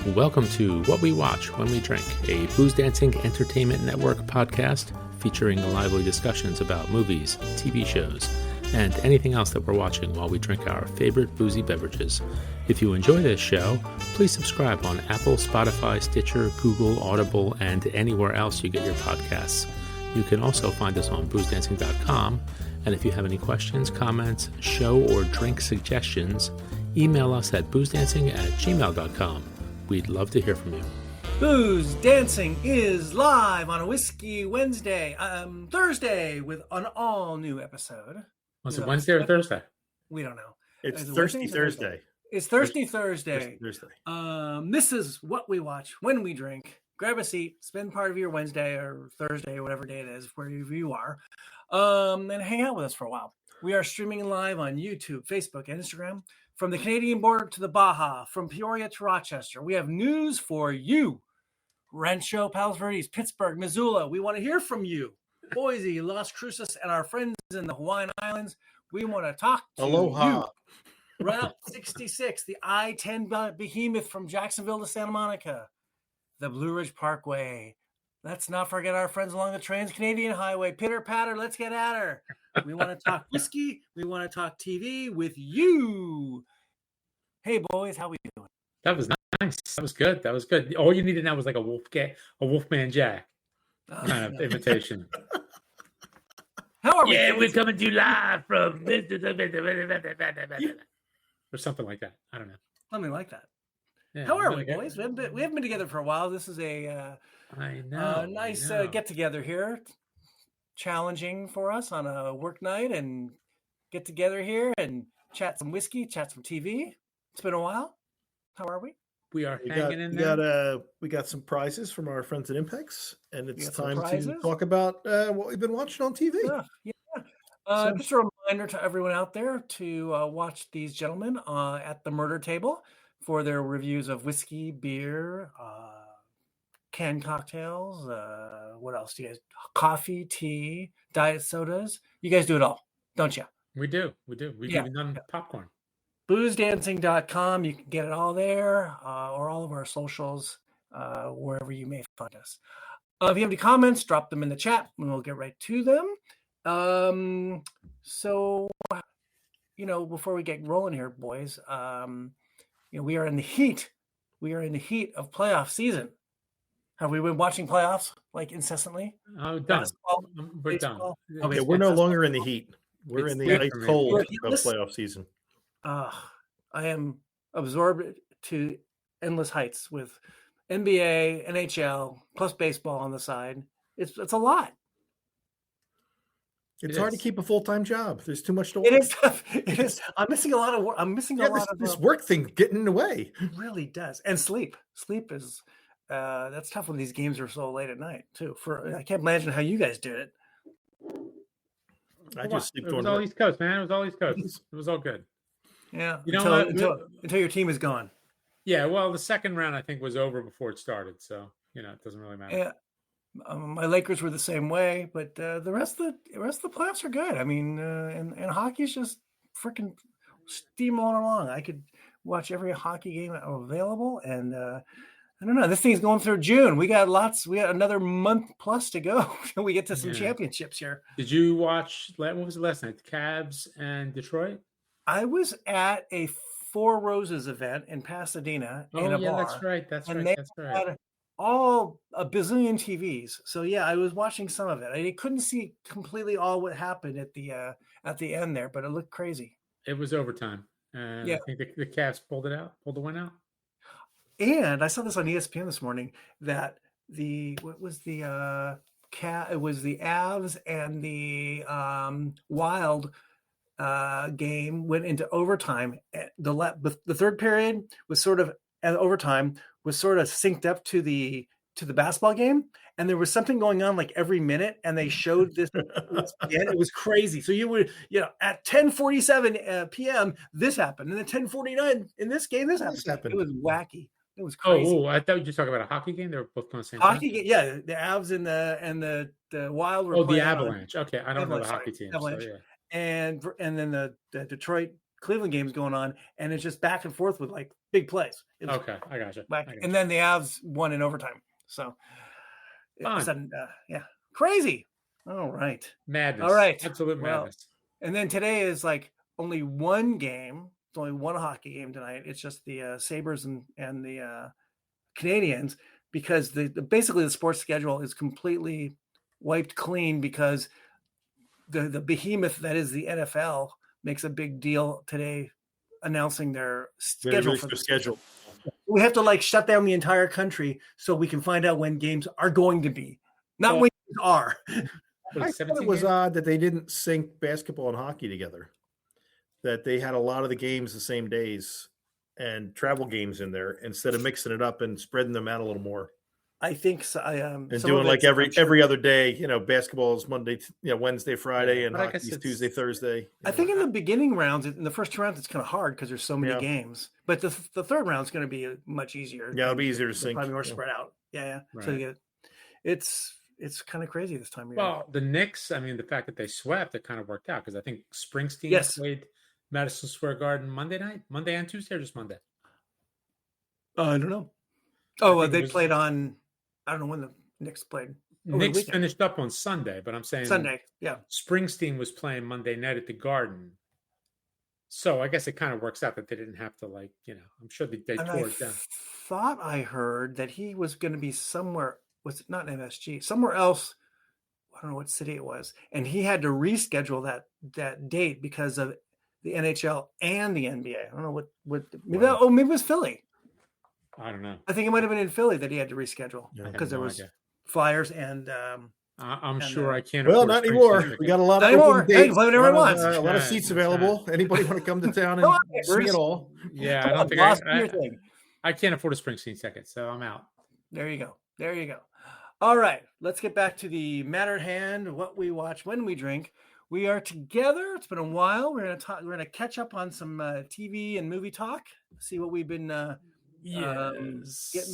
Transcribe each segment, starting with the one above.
Welcome to What We Watch When We Drink, a Booze Dancing Entertainment Network podcast featuring lively discussions about movies, TV shows, and anything else that we're watching while we drink our favorite boozy beverages. If you enjoy this show, please subscribe on Apple, Spotify, Stitcher, Google, Audible, and anywhere else you get your podcasts. You can also find us on boozdancing.com, and if you have any questions, comments, show or drink suggestions, email us at boozdancing@gmail.com. We'd love to hear from you. Booze Dancing is live on a Whiskey Thursday with an all-new episode. Was it Wednesday or Thursday? We don't know. It's Thirsty Thursday. It's Thirsty Thursday. Thursday. This is What We Watch When We Drink. Grab a seat, spend part of your Wednesday or Thursday or whatever day it is, wherever you are, and hang out with us for a while. We are streaming live on YouTube, Facebook, and Instagram. From the Canadian border to the Baja, from Peoria to Rochester, we have news for you. Rancho Palos Verdes, Pittsburgh, Missoula, we want to hear from you. Boise, Las Cruces, and our friends in the Hawaiian Islands, we want to talk to Aloha. you. Route 66, the I-10 behemoth from Jacksonville to Santa Monica. The Blue Ridge Parkway. Let's not forget our friends along the Trans-Canadian Highway. Pitter patter, let's get at her. We want to talk whiskey. We want to talk TV with you. Hey, boys, how we doing? That was nice. That was good. That was good. All you needed now was like a Wolfman Jack kind of invitation. How are we? Yeah, we're coming to you live from or something like that. I don't know. Something like that. Yeah, how are we, boys? We haven't been together for a while. This is a nice get-together here. Challenging for us on a work night and get together here and chat some whiskey, chat some TV. It's been a while. How are we? We are hanging in there. We got some prizes from our friends at Impex, and it's time to talk about what we've been watching on TV. Yeah. Just a reminder to everyone out there to watch these gentlemen at the murder table for their reviews of whiskey, beer, canned cocktails. What else do you guys? Coffee, tea, diet sodas. You guys do it all, don't you? We do. We've even done popcorn. Boozdancing.com. You can get it all there, or all of our socials, wherever you may find us. If you have any comments, drop them in the chat, and we'll get right to them. So, before we get rolling here, boys, we are in the heat. We are in the heat of playoff season. Have we been watching playoffs like incessantly? Oh, done. We're baseball? done. Okay, we're no longer in the heat. We're in the ice cold of playoff season. I am absorbed to endless heights with NBA, NHL, plus baseball on the side. It's a lot. It's hard to keep a full-time job. There's too much to watch. It is tough. It is. I'm missing a lot of work. This work thing getting in the way. It really does. And sleep. Sleep is that's tough when these games are so late at night too. I can't imagine how you guys did it. I just sleep. It was all East Coast, man. It was all East Coast. It was all good. Yeah. Until your team is gone. Yeah. Well, the second round I think was over before it started, so it doesn't really matter. Yeah. My Lakers were the same way, but the rest of the playoffs are good. I mean, and hockey's just freaking steamrolling along. I could watch every hockey game available, and I don't know. This thing's going through June. We got another month plus to go till we get to some championships here. Did you watch? What was it last night? The Cavs and Detroit. I was at a Four Roses event in Pasadena in a bar. That's right. That's and right. They had all a bazillion TVs. So yeah, I was watching some of it. I couldn't see completely all what happened at the end there, but it looked crazy. It was overtime. And I think the Cavs pulled the win out. And I saw this on ESPN this morning that it was the Avs and the Wild game went into overtime. The third period was sort of at overtime was sort of synced up to the basketball game, and there was something going on like every minute, and they showed this. It was crazy. So you would, at 10:47 p.m. this happened, and then 10:49 in this game this happened. It was wacky. It was crazy. Oh, I thought you were talking about a hockey game. They were both on the same hockey game. Yeah, the Avs and the Wild were the Avalanche. Okay, I don't know the hockey team. Avalanche. So, yeah. And then the Detroit Cleveland game's going on, and it's just back and forth with like big plays. It was Okay, I got you. and then the Avs won in overtime. So, yeah, crazy. All right. Madness. All right. Absolute madness. And then today is like only one game. It's only one hockey game tonight. It's just the Sabres and the Canadians, because basically the sports schedule is completely wiped clean because the behemoth that is the NFL makes a big deal today announcing their schedule for the schedule. We have to like shut down the entire country so we can find out when games are going to be, not when games are. I thought it was odd that they didn't sync basketball and hockey together, that they had a lot of the games the same days and travel games in there instead of mixing it up and spreading them out a little more. I think so. And doing like every other day, basketball is Monday, Wednesday, Friday, and hockey is Tuesday, Thursday. I think in the beginning rounds, in the first 2 rounds, it's kind of hard because there's so many games. But the third round is going to be much easier. Yeah, it'll be easier to sync. Probably more spread out. Yeah. Right. So it's kind of crazy this time of year. Well, the Knicks, I mean, the fact that they swept, it kind of worked out because I think Springsteen played Madison Square Garden Monday and Tuesday, or just Monday? I don't know. Oh, they played on. I don't know when the Knicks played. Knicks finished up on Sunday, but I'm saying Sunday. Yeah. Springsteen was playing Monday night at the Garden. So I guess it kind of works out that they didn't have to I'm sure they tore it down. Thought I heard that he was going to be somewhere. Was it not MSG? Somewhere else. I don't know what city it was. And he had to reschedule that date because of the NHL and the NBA. I don't know what maybe it was Philly. I don't know. I think it might have been in Philly that he had to reschedule because there was flyers and. I'm sure I can't. Well, not anymore. We got a lot of open dates, a lot of seats available. Right. Anybody want to come to town and see it all? Yeah, I don't think I can't afford a Springsteen ticket, so I'm out. There you go. All right, let's get back to the matter at hand. What we watch when we drink. We are together. It's been a while. We're gonna catch up on some TV and movie talk. See what we've been getting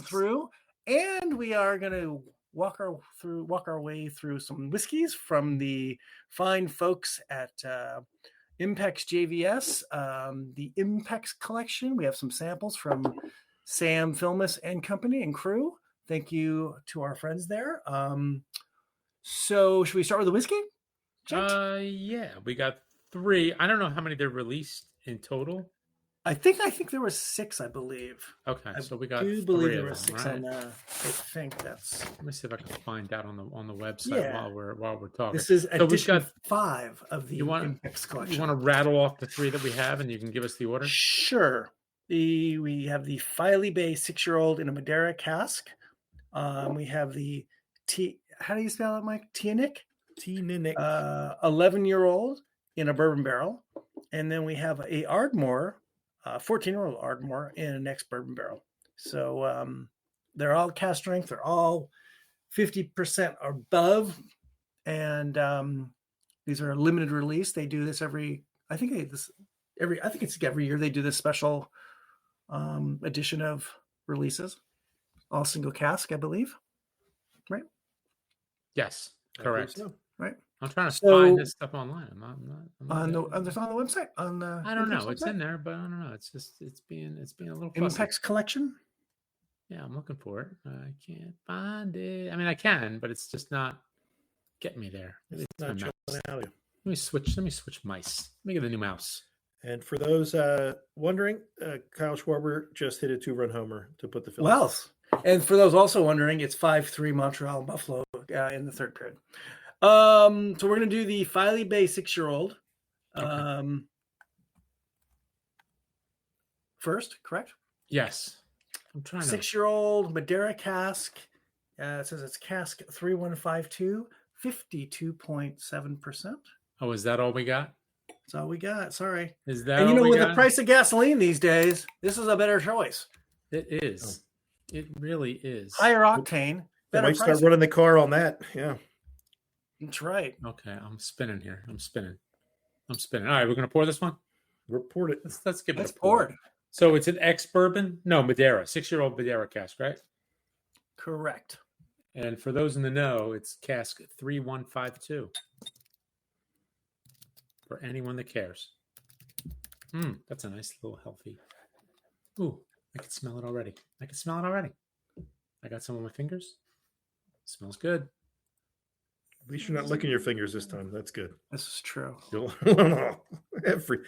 through, and we are gonna walk our way through some whiskeys from the fine folks at Impex JVS, the Impex collection. We have some samples from Sam Filmus and company and crew. Thank you to our friends there. So should we start with the whiskey? Yeah, we got 3. I don't know how many they released in total. I think there were 6, I believe. Okay, so we got. I do believe there were 6 on there. I think that's. Let me see if I can find out on the website while we're talking. This is edition 5 of the Impex collection. You want to rattle off the 3 that we have, and you can give us the order? Sure. We have the Filey Bay 6-year-old in a Madeira cask. We have the how do you spell it, Mike? Teaneck? 11-year-old in a bourbon barrel. And then we have a Ardmore, 14-year-old Ardmore in an ex-bourbon barrel. So they're all cask strength. They're all 50% or above. And these are a limited release. They do this every year they do this special edition of releases. All single cask, I believe. Right? Yes, correct. So. Right. I'm trying to find this stuff online. I'm not on the website. I don't know. It's in there, but I don't know. It's being a little fussy. Impex collection. Yeah, I'm looking for it. I can't find it. I mean, I can, but it's just not getting me there. It's not showing out. Let me switch mice. Let me get a new mouse. And for those wondering, Kyle Schwarber just hit a 2-run homer to put the Phillies. Well, and for those also wondering, it's 5-3 Montreal and Buffalo in the third period. So we're going to do the Filey Bay 6-year-old first, correct? Yes. I'm trying 6-year-old Madeira cask. It says it's cask 3152, 52.7%. Oh, is that all we got? That's all we got. Sorry. Is that and with the price of gasoline these days, this is a better choice. It is. It really is. Higher octane. Better might start running the car on that. Yeah. That's right. Okay, I'm spinning here. I'm spinning. All right, we're gonna pour this one. Report it. Let's give it a pour. So it's an ex-bourbon? No, Madeira. 6-year-old Madeira cask, right? Correct. And for those in the know, it's cask 3152. For anyone that cares. That's a nice little healthy. Ooh, I can smell it already. I got some on my fingers. Smells good. At least you're not licking your fingers this time. That's good. This is true. every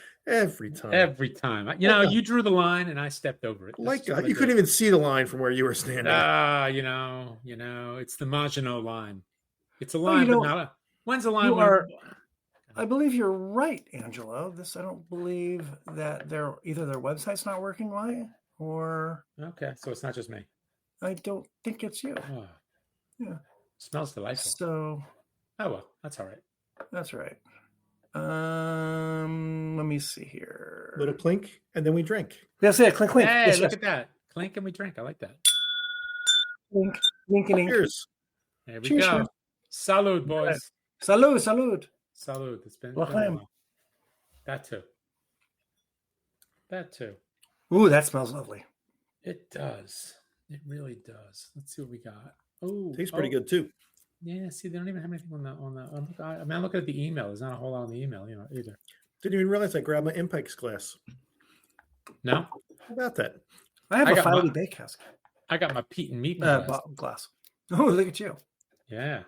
time. Every time. You know, you drew the line and I stepped over it. Like you couldn't even see the line from where you were standing. You know, it's the Maginot line. It's a line, but not a. When's the line? I believe you're right, Angelo. I don't believe that either their website's not working right or. Okay, so it's not just me. I don't think it's you. Oh. Yeah. Smells delightful. So. Oh well, that's all right. That's right. Let me see here. Little clink, and then we drink. That's it. Clink, clink. Hey, look at that. Clink and we drink. I like that. Clink, clink, and ink. Cheers. There we go. Salud, boys. Salud, salud. Salud. It's been that too. Ooh, that smells lovely. It does. It really does. Let's see what we got. Oh, tastes pretty good too. Yeah. See, they don't even have anything on the. I mean, I'm looking at the email. There's not a whole lot on the email, either. Didn't even realize I grabbed my Impex glass. No. How about that? I have a Filey Bay cask. I got my Pete and Meat glass. Oh, look at you. Yeah.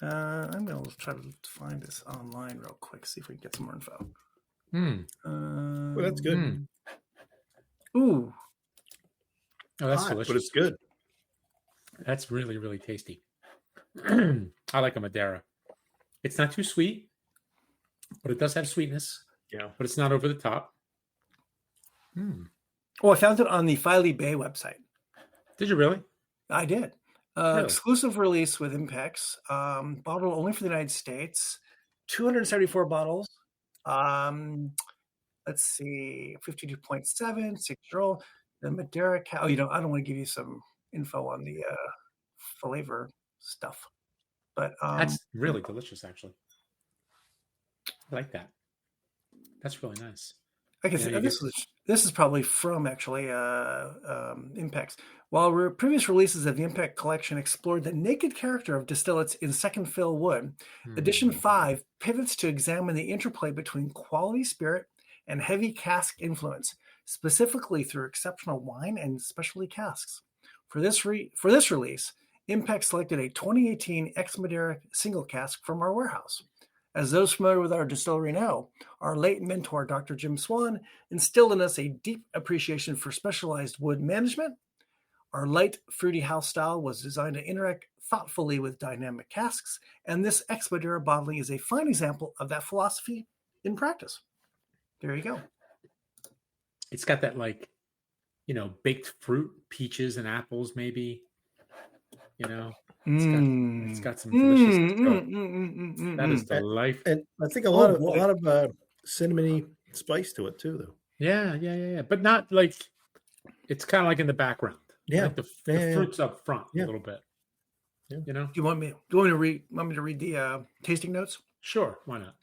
I'm going to try to find this online real quick, see if we can get some more info. Well, that's good. Ooh. Oh, that's delicious. But it's good. That's really, really tasty. I like a Madeira. It's not too sweet, but it does have sweetness. Yeah. But it's not over the top. Oh, I found it on the Filey Bay website. Did you really? I did. Really? Exclusive release with Impex. Bottle only for the United States. 274 bottles. Let's see. 52.7, 6-year-old. The Madeira. I don't want to give you some info on the flavor stuff. But that's really delicious, actually. I like that. That's really nice. I can say this is probably from actually Impex. While previous releases of the Impex collection explored the naked character of distillates in second fill wood, Edition 5 pivots to examine the interplay between quality spirit and heavy cask influence, specifically through exceptional wine and specialty casks. For this release, Impex selected a 2018 Ex Madeira single cask from our warehouse. As those familiar with our distillery know, our late mentor, Dr. Jim Swan, instilled in us a deep appreciation for specialized wood management. Our light, fruity house style was designed to interact thoughtfully with dynamic casks, and this Ex Madeira bottling is a fine example of that philosophy in practice. There you go. It's got that, baked fruit, peaches and apples, maybe. It's got some delicious stuff. That is delightful. And I think a lot of cinnamony spice to it too, though. Yeah. But not it's kind of like in the background. Yeah, the fruits up front a little bit. Yeah. Do you want me to read the tasting notes? Sure, why not?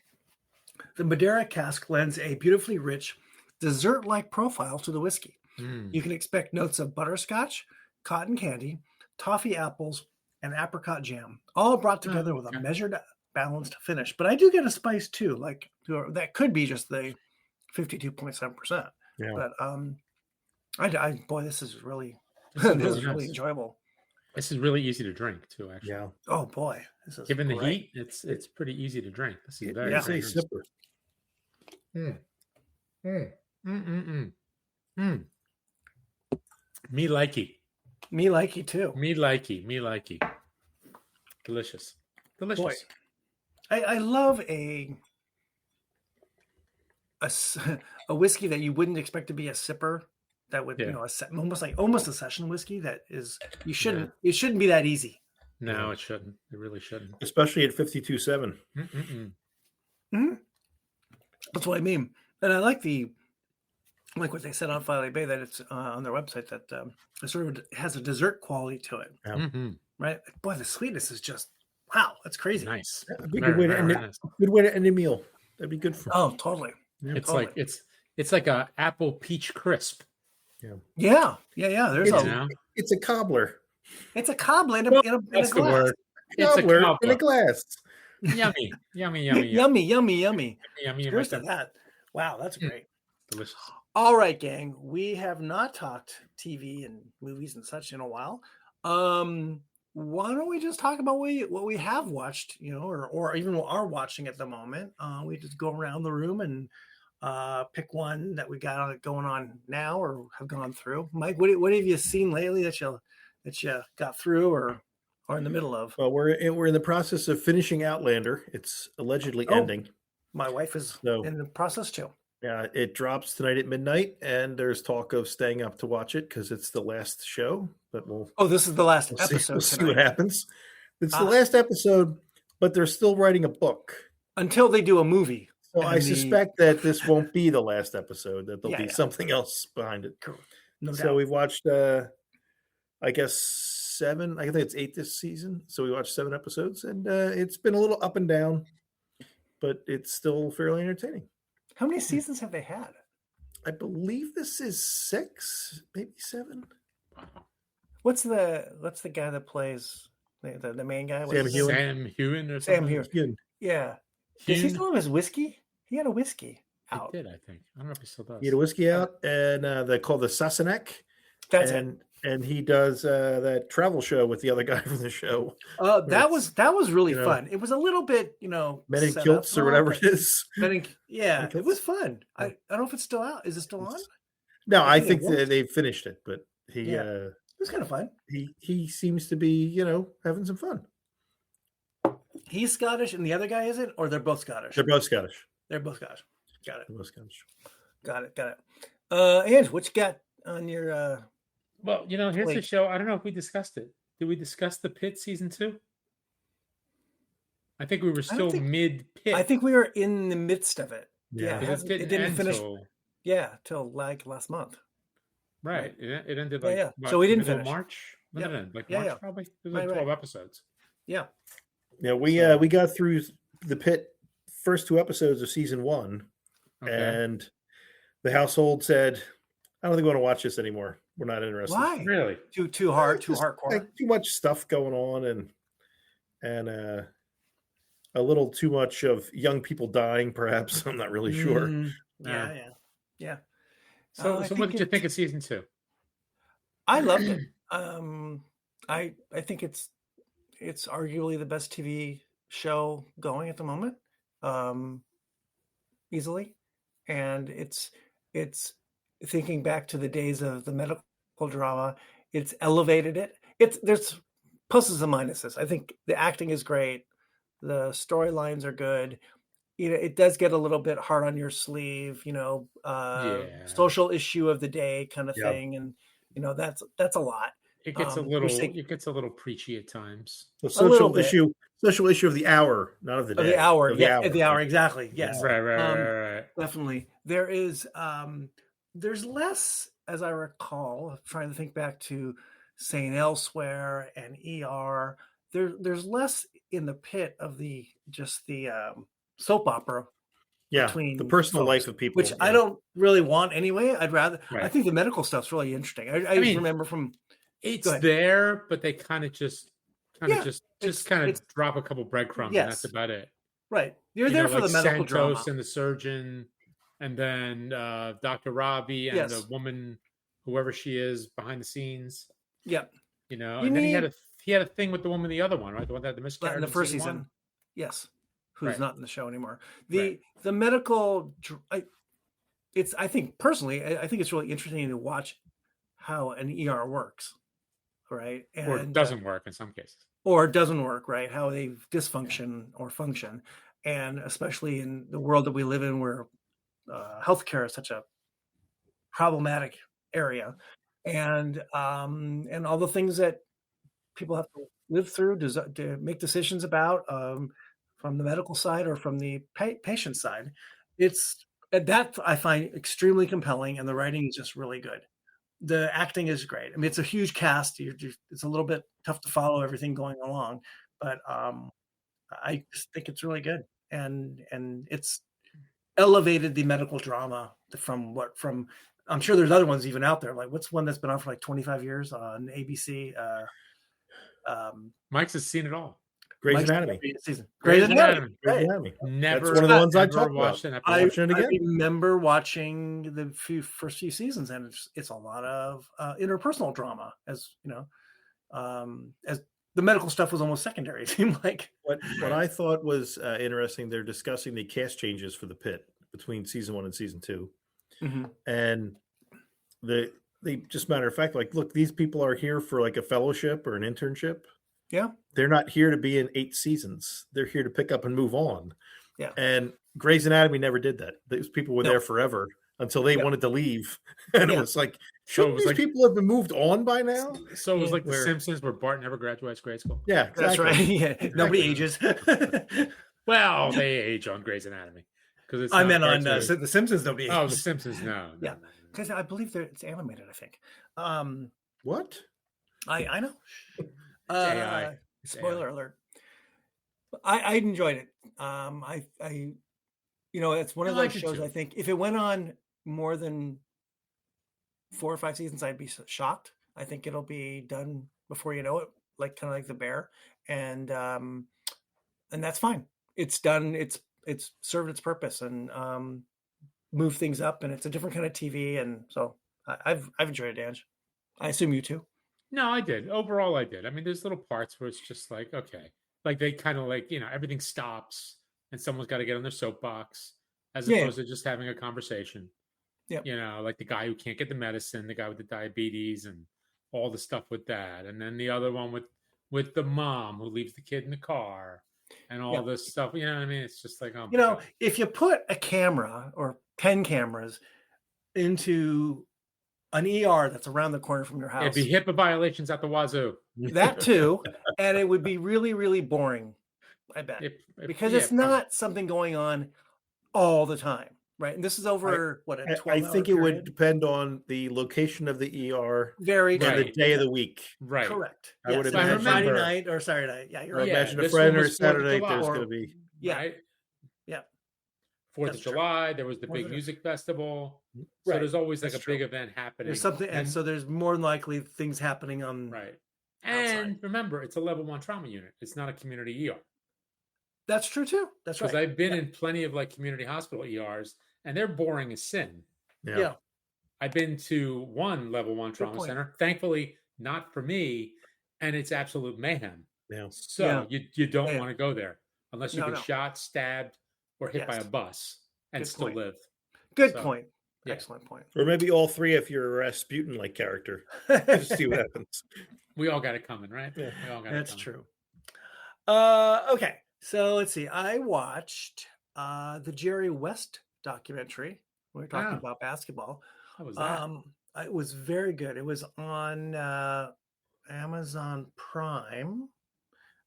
The Madeira cask lends a beautifully rich, dessert-like profile to the whiskey. You can expect notes of butterscotch, cotton candy, toffee apples, and apricot jam, all brought together with a measured, balanced finish. But I do get a spice too, that could be just the 52.7%. Yeah. But this is really really enjoyable. This is really easy to drink too, actually. Yeah. Oh boy, this is given great. the heat, it's pretty easy to drink. This is very nice sipper. Me likey. Me likey too. Me likey. Delicious. Boy, I love a whiskey that you wouldn't expect to be a sipper. That would almost a session whiskey that is it shouldn't be that easy. No, it shouldn't. It really shouldn't. Especially at 52.7. That's what I mean. And I like what they said on Filey Bay, that it's on their website, that it sort of has a dessert quality to it. Right? Boy, the sweetness is just wow, that's crazy. Nice. That'd be a good way to end a meal. That'd be good for. Oh, totally. Yeah, it's like a apple peach crisp. Yeah. There's it's a cobbler. It's a cobbler in a glass. The word. It's a cobbler in a glass. Yummy. Yummy. Yummy. Cheers to that. Wow, that's great. Delicious. All right, gang. We have not talked TV and movies and such in a while. Why don't we just talk about what we have watched, or even are watching at the moment? We just go around the room and pick one that we got going on now or have gone through. Mike, what have you seen lately that you got through or are in the middle of? Well, we're in the process of finishing Outlander. It's allegedly ending. My wife is in the process too. Yeah, it drops tonight at midnight, and there's talk of staying up to watch it because it's the last show. But this is the last episode. We'll see what happens. It's the last episode, but they're still writing a book until they do a movie. So I suspect that this won't be the last episode. That there'll be something else behind it. Cool. No doubt. So we've watched, I guess 7. I think it's 8 this season. So we watched 7 episodes, and it's been a little up and down, but it's still fairly entertaining. How many seasons have they had? I believe this is 6, maybe 7. What's the guy that plays the main guy? Sam Heughan or something? Sam Heughan. Yeah. Does he still have his whiskey? He had a whiskey out. He did, I think. I don't know if he still does. He had a whiskey out, and they call the Sassenach. That's it. And he does that travel show with the other guy from the show. That was really fun. It was a little bit, Men in Kilts or whatever it is. It was fun. I don't know if it's still out. Is it still on? No, I think they finished it, but it was kind of fun. He seems to be, having some fun. He's Scottish, and the other guy isn't, or they're both Scottish. They're both Scottish. Got it. They're both Scottish. Got it. Andrew, what you got on your? Well, here's the show. I don't know if we discussed it. Did we discuss The Pit season 2? I think we were still mid-pit. I think we were in the midst of it. Yeah, it didn't finish. Till like last month. Right. It ended So we didn't finish March. When did it end? March probably. It was 12 episodes. Yeah. Yeah, we got through The Pit first 2 episodes of season 1, and the household said, "I don't think we want to watch this anymore. We're not interested." Why? Really? Too hard, too hardcore. Like, too much stuff going on, and a little too much of young people dying. Perhaps I'm not really sure. Yeah. So what did you think of season 2? I loved it. I think it's arguably the best TV show going at the moment, easily, and it's thinking back to the days of the medical drama. It's elevated it. There's pluses and minuses. I think the acting is great. The storylines are good. It does get a little bit hard on your sleeve, social issue of the day kind of thing. And, that's a lot. It gets a little preachy at times. The social issue of the hour, not of the day. The hour. The hour. Exactly. Yes. Right. Definitely. There is, there's less, as I recall, trying to think back to St. Elsewhere and ER, there's less in The Pit of the soap opera. Between the personal folks, life of people, which I don't really want anyway. I'd rather. Right. I think the medical stuff's really interesting. I remember from. It's there, but they kind of just drop a couple breadcrumbs, and that's about it. Right, you're there for the medical drama and the surgeon, and then Dr. Robbie and the woman, whoever she is behind the scenes. Yep. And then he had a thing with the woman, the other one, right? The one that had the miscarriage in the first season. Yes. Who's not in the show anymore. The medical, I think personally, I think it's really interesting to watch how an ER works, right? Or it doesn't work in some cases. Or it doesn't work, right? How they dysfunction or function. And especially in the world that we live in where healthcare is such a problematic area. And all the things that people have to live through to make decisions about, from the medical side or from the patient side. It's that I find extremely compelling, and the writing is just really good. The acting is great. I mean, it's a huge cast. It's a little bit tough to follow everything going along, but I just think it's really good, and it's elevated the medical drama from I'm sure there's other ones even out there. Like, what's one that's been on for like 25 years on ABC? Mike's has seen it all. Grey's Anatomy. Grey's Anatomy. Grey's Anatomy. Never. That's one of the ones I talked watched about. I watching it again. I remember watching the first few seasons, and it's a lot of interpersonal drama, as you know, as the medical stuff was almost secondary. It seemed like. What I thought was interesting, they're discussing the cast changes for the Pit between season 1 and season 2, and they just matter of fact, like, look, these people are here for like a fellowship or an internship. Yeah, they're not here to be in 8 seasons. They're here to pick up and move on. Yeah, and Grey's Anatomy never did that. Those people were there forever until they wanted to leave, and it was like, shouldn't these people have been moved on by now? So it was like The Simpsons, where Bart never graduates grade school. Yeah, exactly. That's right. Yeah, exactly. Nobody ages. Well, they age on Grey's Anatomy because it's. I meant on The Simpsons. Nobody ages. Oh, The Simpsons, no. Yeah, because I believe it's animated. I think. What? I know. AI. Spoiler alert. I enjoyed it. It's one of those shows. I think if it went on more than 4 or 5 seasons, I'd be shocked. I think it'll be done before you know it, kind of like The Bear, and that's fine. It's done. It's served its purpose and moved things up, and it's a different kind of TV, and so I've enjoyed it, Ange. I assume you too. No, I did. Overall, I did. I mean, there's little parts where it's just like, okay, like they kind of everything stops and someone's got to get on their soapbox as opposed to just having a conversation. Yeah. Like the guy who can't get the medicine, the guy with the diabetes and all the stuff with that. And then the other one with the mom who leaves the kid in the car and all this stuff. You know what I mean? It's just like, if you put a camera or 10 cameras into an ER that's around the corner from your house. It'd be HIPAA violations at the wazoo. That too. And it would be really, really boring, I bet. Because it's not something going on all the time, right? And this is over, a 12-hour I think it would depend on the location of the ER and the day of the week. Right. Correct. I would imagine Friday night or Saturday night. Yeah, you're right. Imagine a Friday or Saturday night, there's going to be. Yeah. Right? Yeah. 4th of July, there was the big music festival. So there's always like a big event happening. There's something, and so there's more than likely things happening on And remember, it's a level 1 trauma unit. It's not a community ER. That's true too. That's right. Because I've been in plenty of community hospital ERs, and they're boring as sin. Yeah. I've been to one level 1 trauma center, thankfully not for me, and it's absolute mayhem. Yeah. So you don't want to go there unless you've been shot, stabbed, or hit by a bus and still live. Good point. Yeah. Excellent point. Or maybe all 3 if you're a Rasputin-like character. Just see what happens. We all got it coming, right? Yeah. We all got That's it coming. true. Okay. So let's see. I watched the Jerry West documentary. We were talking about basketball. How was that? It was very good. It was on Amazon Prime.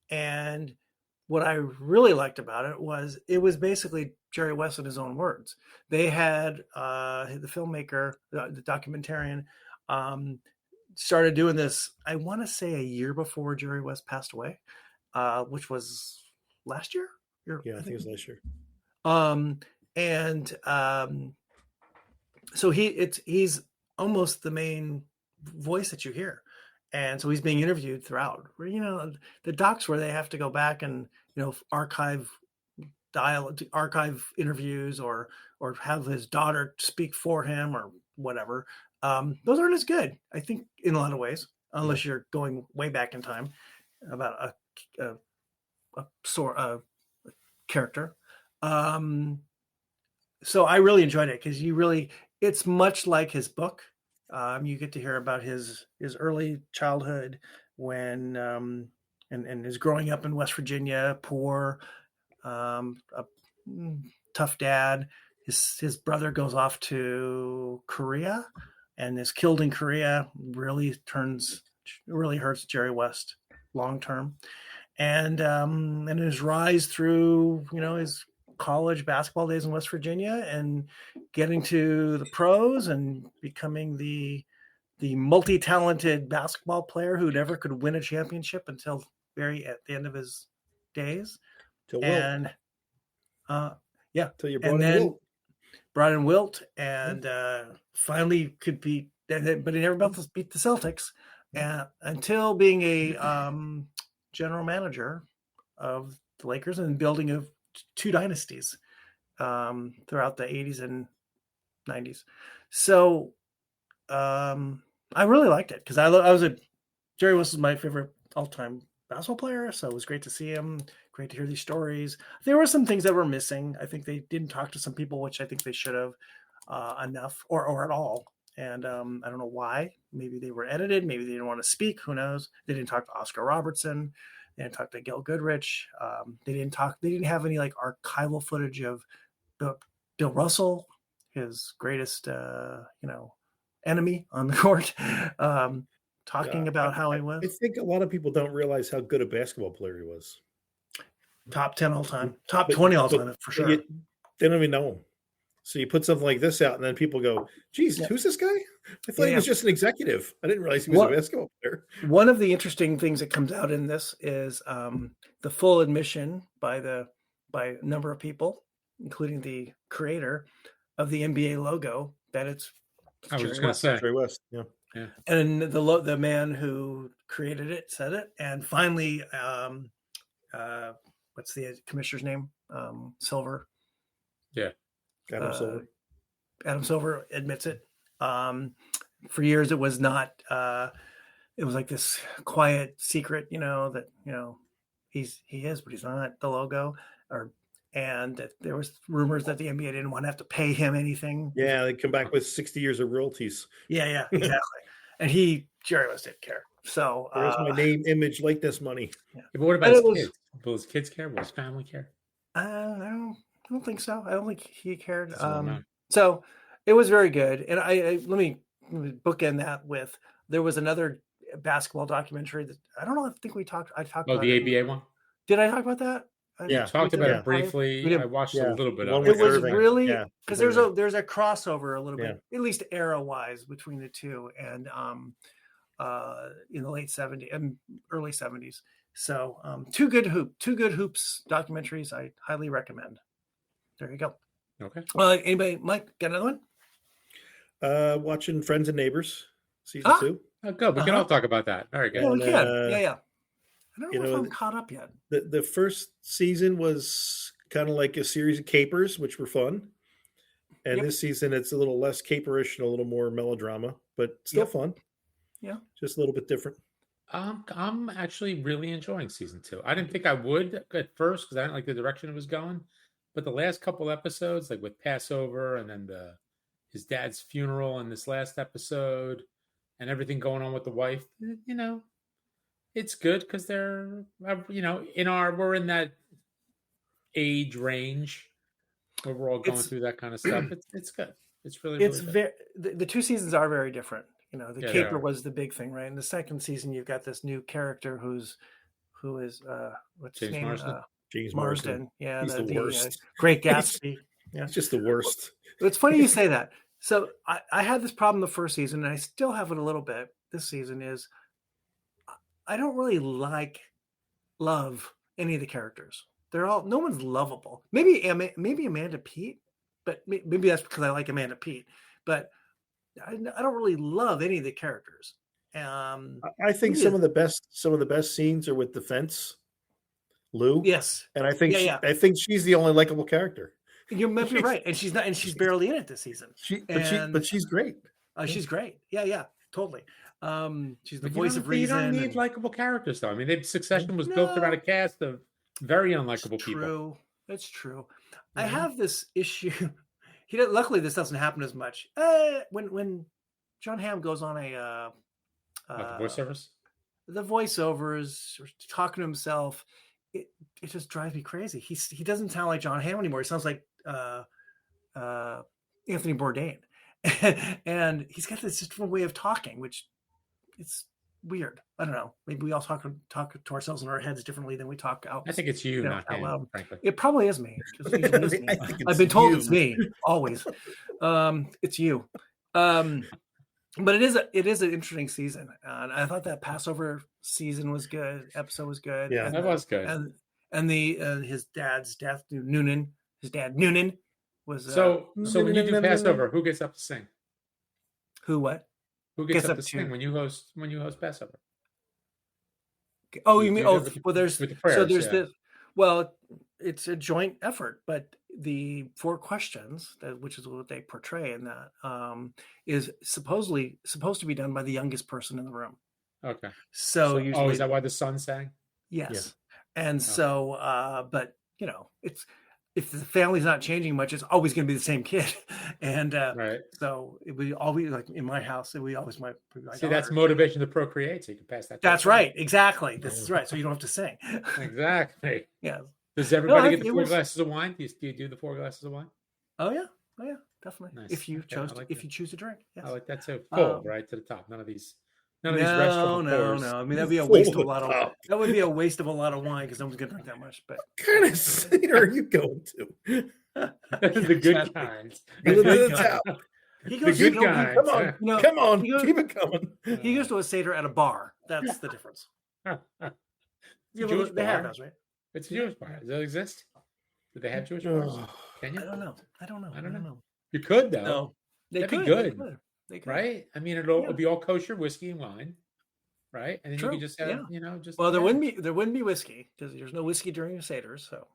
And what I really liked about it was basically Jerry West in his own words. They had the filmmaker, the documentarian, started doing this, I want to say a year before Jerry West passed away, which was last year? I think it was last year. So he's almost the main voice that you hear. And so he's being interviewed throughout. The docs where they have to go back and archive interviews or have his daughter speak for him or whatever. Those aren't as good, I think, in a lot of ways, unless you're going way back in time about a character. So I really enjoyed it because it's much like his book. You get to hear about his early childhood when and his growing up in West Virginia, poor, a tough dad. His brother goes off to Korea and is killed in Korea. Really hurts Jerry West long term, and his rise through his college basketball days in West Virginia and getting to the pros and becoming the multi-talented basketball player who never could win a championship until at the end of his days. Till you brought in Wilt and finally could beat, but he never beat the Celtics until being a general manager of the Lakers and building of two dynasties throughout the 80s and 90s. So I really liked it because Jerry West was my favorite all-time basketball player, so it was great to see him. Great to hear these stories. There were some things that were missing. I think they didn't talk to some people, which I think they should have enough or at all. And I don't know why. Maybe they were edited. Maybe they didn't want to speak. Who knows? They didn't talk to Oscar Robertson. They didn't talk to Gil Goodrich. They didn't have any like archival footage of Bill Russell, his greatest enemy on the court, talking about how he was. I think a lot of people don't realize how good a basketball player he was. Top 10 all time, top 20 all time for sure. They don't even know him. So you put something like this out, and then people go, "Geez, who's this guy? I thought he was just an executive. I didn't realize he was a basketball player." One of the interesting things that comes out in this is the full admission by a number of people, including the creator of the NBA logo, that it's I was just going to say Jerry West. Yeah. And the man who created it said it, and finally, what's the commissioner's name? Silver. Yeah. Adam Silver. Adam Silver admits it. For years, it was not. It was like this quiet secret, that he is, but he's not the logo. And there was rumors that the NBA didn't want to have to pay him anything. Yeah, they come back with 60 years of royalties. Yeah, exactly. And Jerry West didn't care. So there's my name, image, likeness, money. Yeah, but what about his kids? Will his kids care? Will his family care? I don't think so. I don't think he cared. So it was very good. And let me bookend that with, there was another basketball documentary that I don't know. I think I talked about the it. ABA one. Did I talk about that? Yeah, talked about it briefly. I watched a little bit of it. It was really because there's a crossover a little bit, at least era wise, between the two, and in the late 70s and early 70s. So two good hoops documentaries. I highly recommend. There you go. Okay. Well, anybody, Mike, got another one? Watching Friends and Neighbors season 2. Oh, good. We can all talk about that. Very good. Yeah, we can. Yeah. I don't know if I'm caught up yet. The first season was kind of like a series of capers, which were fun. And this season, it's a little less caperish and a little more melodrama, but still fun. Yeah. Just a little bit different. I'm actually really enjoying season 2. I didn't think I would at first because I didn't like the direction it was going. But the last couple episodes, like with Passover and then his dad's funeral and this last episode and everything going on with the wife, it's good because they're, we're in that age range where we're all going through that kind of stuff. It's good. It's really good. The two seasons are very different. The caper was the big thing, right? In the second season, you've got this new character who is what's his name? James Marsden. Yeah, he's the worst. Great Gatsby. Yeah, it's just the worst. It's funny you say that. So I had this problem the first season, and I still have it a little bit this season. Is I don't really love any of the characters. No one's lovable. Maybe Amanda Peet, but maybe that's because I like Amanda Peet. But I don't really love any of the characters. I think some of the best scenes are with the fence, Lou. Yes, and I think I think she's the only likable character. You're maybe right, and she's not, and she's barely in it this season. But she's great. She's great. Yeah, totally. She's the voice of reason. You don't need likable characters, though. I mean, Succession was built around a cast of very unlikable people. That's true. I have this issue. Luckily, this doesn't happen as much. When John Hamm goes on the voiceovers, the voiceovers, talking to himself, it just drives me crazy. He doesn't sound like John Hamm anymore. He sounds like Anthony Bourdain, and he's got this different way of talking, which it's weird. I don't know. Maybe we all talk to ourselves in our heads differently than we talk out. I think it's you, not him, loud. Frankly. It probably is me. I've been told it's me always. It's you. But it is an interesting season, and I thought that Passover season was good. Episode was good. Yeah, that was good. And his dad's death, Noonan. His dad Noonan was. So when you do Passover, who gets up to sing? Who what? Who gets up to sing when you host Passover? Oh, you mean? Well, there's with the prayers, this. Well, it's a joint effort, but the 4 questions, which is what they portray in that, is supposed to be done by the youngest person in the room. Okay. So usually, is that why the son sang? yes. Yeah. And so, but it's if the family's not changing much, it's always going to be the same kid. And right. So it would always, like in my house, we always might. See, that's motivation to procreate, so you can pass that. That's right. Exactly. This is right. So you don't have to sing. Exactly. Yeah. Does everybody get the 4 glasses of wine? Do you do the 4 glasses of wine? Oh yeah, definitely. Nice. If you if you choose to drink, yes. I like that too. Full, right to the top. None of these restaurant pours. No. I mean, that'd be a waste of a lot of. That would be a waste of a lot of wine because no one's gonna drink that much. But what kind of Seder are you going to? The good kind. He goes the good kind. Come on, keep it coming. He goes to a Seder at a bar. That's the difference. They have those, right? It's a Jewish bar. Does that exist? Do they have Jewish bars? Can you? I don't know. You could though. No, that'd be good. They could. Right? I mean, it'll be all kosher whiskey and wine, right? And then you could just have, just. Well, there wouldn't be whiskey because there's no whiskey during the Seder. So.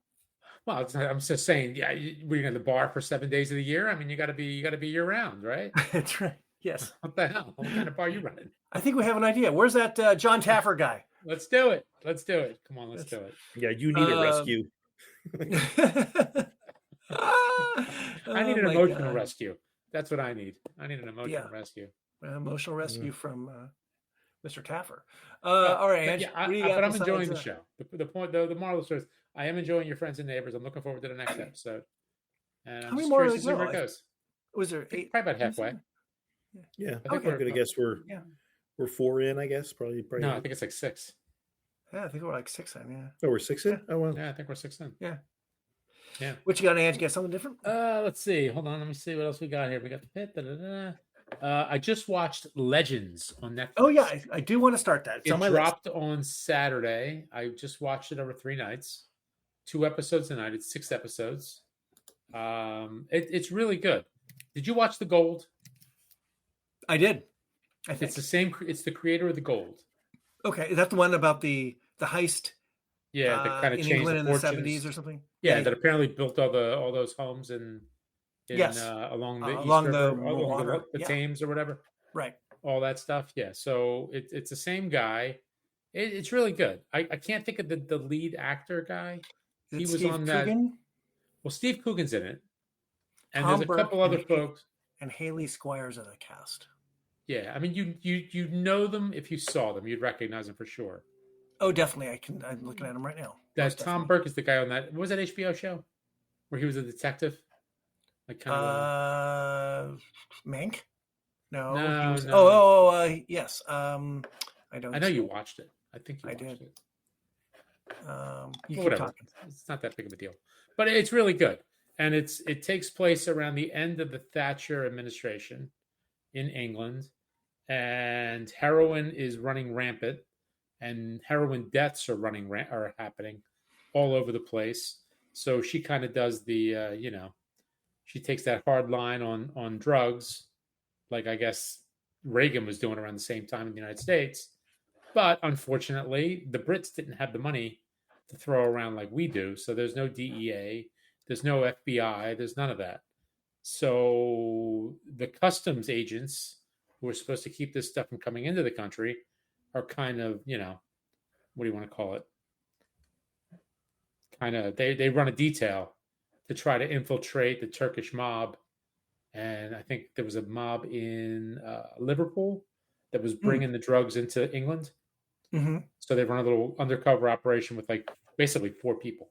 Well, I'm just saying, we're in the bar for 7 days of the year. I mean, you got to be year round, right? That's right. Yes. What the hell? What kind of bar are you running? I think we have an idea. Where's that John Taffer guy? Let's do it. Come on, let's do it. Yeah, you need a rescue. I need an emotional rescue. That's what I need. I need an emotional rescue. Emotional rescue from Mr. Taffer. All right, Ange, but I'm enjoying the show. The moral of the story is I am enjoying Your Friends and Neighbors. I'm looking forward to the next episode. And how many more to see where it goes. Was there 8? Probably about halfway. Yeah, I think we're going to guess we're 4 in. I guess probably. No, I think it's like 6. Yeah, I think we're like 6 in. Yeah. Oh, we're 6 in. Oh well. Yeah, I think we're 6 in. Yeah. Yeah. What you got, Ange? Get something different? Let's see. Hold on. Let me see what else we got here. We got the pit. I just watched Legends on Netflix. Oh yeah, I do want to start that. It dropped on Saturday. I just watched it over 3 nights. 2 episodes a night. It's 6 episodes. It's really good. Did you watch The Gold? I did. I think it's the same. It's the creator of The Gold. Okay, is that the one about the heist? Yeah, that kind of changed England the in fortunes. the 70s or something. Yeah, that apparently built all those homes along the Thames or whatever. Right. All that stuff. Yeah. So it's the same guy. It's really good. I can't think of the lead actor guy. He was Steve on Coogan? that. Well, Steve Coogan's in it, and Tom there's a couple other folks. And Haley Squires in the cast. Yeah, I mean, you know them if you saw them, you'd recognize them for sure. Oh, definitely. I'm looking at him right now. That Tom Burke is the guy on that. What was that HBO show where he was a detective? Like kind of Mank? No. Yes. I know you watched it. I think you watched it. You whatever. Talking. It's not that big of a deal, but it's really good, and it takes place around the end of the Thatcher administration in England, and heroin is running rampant, and heroin deaths are happening all over the place. So she kind of does the she takes that hard line on drugs, like I guess Reagan was doing around the same time in the United States. But unfortunately, the Brits didn't have the money to throw around like we do. So there's no DEA, there's no FBI, there's none of that. So the customs agents who are supposed to keep this stuff from coming into the country are kind of, what do you want to call it? Kind of, they run a detail to try to infiltrate the Turkish mob. And I think there was a mob in Liverpool that was bringing the drugs into England. Mm-hmm. So they run a little undercover operation with like basically 4 people.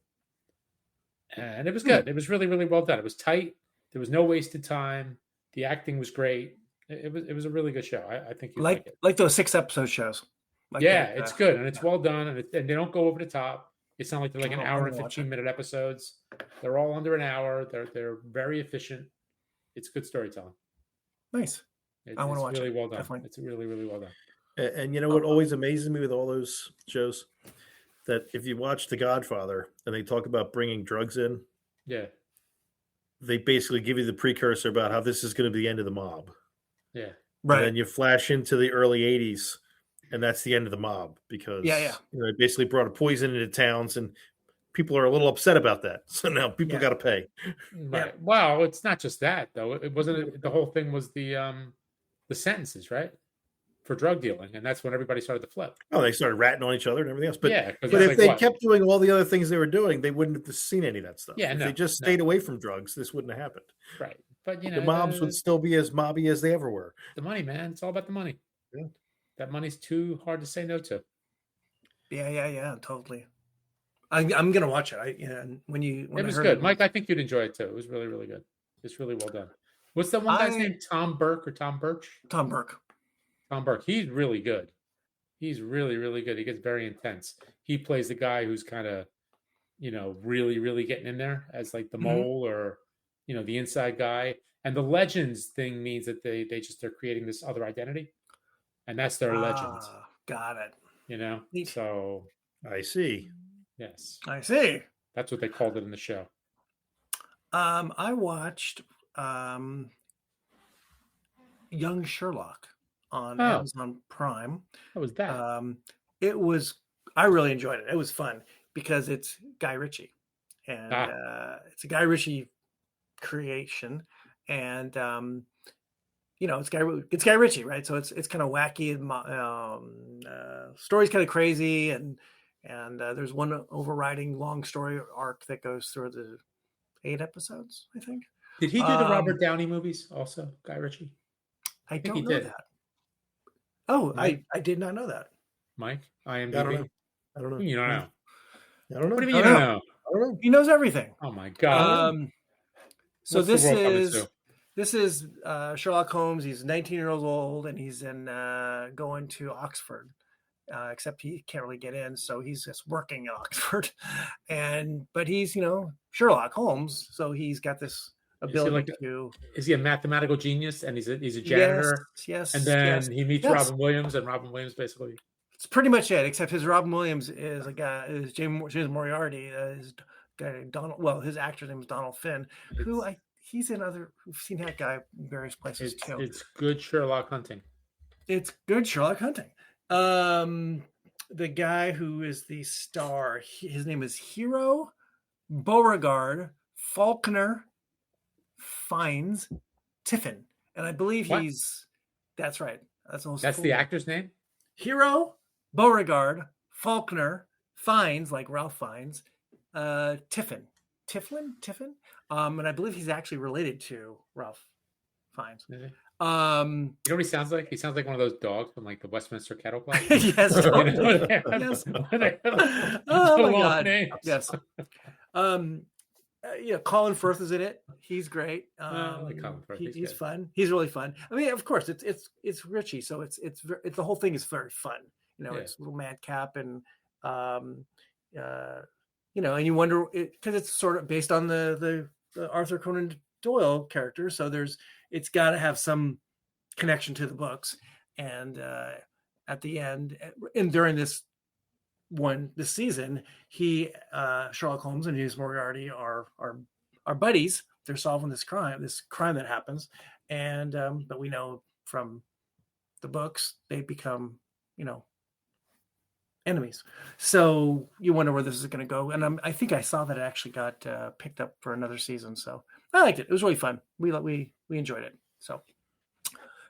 And it was good. It was really, really well done. It was tight. There was no wasted time. The acting was great. It was a really good show. I think you like it. Like those 6-episode shows. It's good. And it's well done. And they don't go over the top. It's not like they're like an hour and 15-minute episodes. They're all under an hour. They're very efficient. It's good storytelling. Nice. I want to watch really it. Well done. Definitely. It's really, really well done. And you know what always amazes me with all those shows? That if you watch The Godfather and they talk about bringing drugs in, they basically give you the precursor about how this is going to be the end of the mob. Yeah. Right. And then you flash into the early 80s, and that's the end of the mob because they basically brought a poison into towns and people are a little upset about that. So now people got to pay. Right. Yeah. Well, it's not just that though. It wasn't. The whole thing was the sentences, right, for drug dealing, and that's when everybody started to flip. Oh, they started ratting on each other and everything else. But but if they kept doing all the other things they were doing, they wouldn't have seen any of that stuff. Yeah, if they just stayed away from drugs, this wouldn't have happened. Right. But the mobs would still be as mobby as they ever were. The money, man. It's all about the money. Yeah. That money's too hard to say no to. Yeah, totally. I'm gonna watch it. It was good, Mike. I think you'd enjoy it too. It was really, really good. It's really well done. What's that one guy's name? Tom Burke or Tom Birch? Tom Burke. Tom Burke. He's really good. He's really, really good. He gets very intense. He plays the guy who's kind of, really, really getting in there as like the mole or, the inside guy. And the legends thing means that they're creating this other identity, and that's their legends. Got it. Neat. So I see. Yes, I see. That's what they called it in the show. I watched Young Sherlock on Amazon Prime. How was that? I really enjoyed it. It was fun because it's Guy Ritchie, and it's a Guy Ritchie creation, and it's Guy Ritchie, right? So it's kind of wacky, and story's kind of crazy, and there's one overriding long story arc that goes through the 8 episodes, I think. Did he do the Robert Downey movies also, Guy Ritchie? I don't know that. Oh, I did not know that. Mike, IMDb? I don't know. You don't know. I don't know. What do you mean you don't know? I don't know. He knows everything. Oh my God. So this is Sherlock Holmes. He's 19 years old, and he's going to Oxford. Except he can't really get in, so he's just working at Oxford. But he's Sherlock Holmes, so he's got this ability to. Is he a mathematical genius? And he's a janitor. Yes. And then he meets Robin Williams, and Robin Williams basically. It's pretty much it, except his Robin Williams is a guy is James Moriarty. His guy Donald. Well, his actor's name is Donald Finn, he's in other. We've seen that guy in various places too. It's good Sherlock hunting. It's good Sherlock hunting. The guy who is the star, his name is Hero Beauregard Faulkner Fiennes Tiffin, and I believe that's right. That's the actor's name. Hero Beauregard Faulkner Fiennes, like Ralph Fiennes, Tiffin. And I believe he's actually related to Ralph Fiennes. Mm-hmm. You know what he sounds like? He sounds like one of those dogs from like the Westminster Kennel Club. Yes. Yes. Oh my God. Names. Yes. Colin Firth is in it. He's great. I like Colin Firth. He's fun. He's really fun. I mean, of course, it's Richie, so it's the whole thing is very fun. It's a little madcap, and and you wonder because it's sort of based on the Arthur Conan Doyle character, so it's got to have some connection to the books. And at the end, and during this season, Sherlock Holmes and his Moriarty are buddies. They're solving this crime that happens, and but we know from the books they become enemies. So you wonder where this is going to go. And I think I saw that it actually got picked up for another season. So I liked it. It was really fun. We enjoyed it. So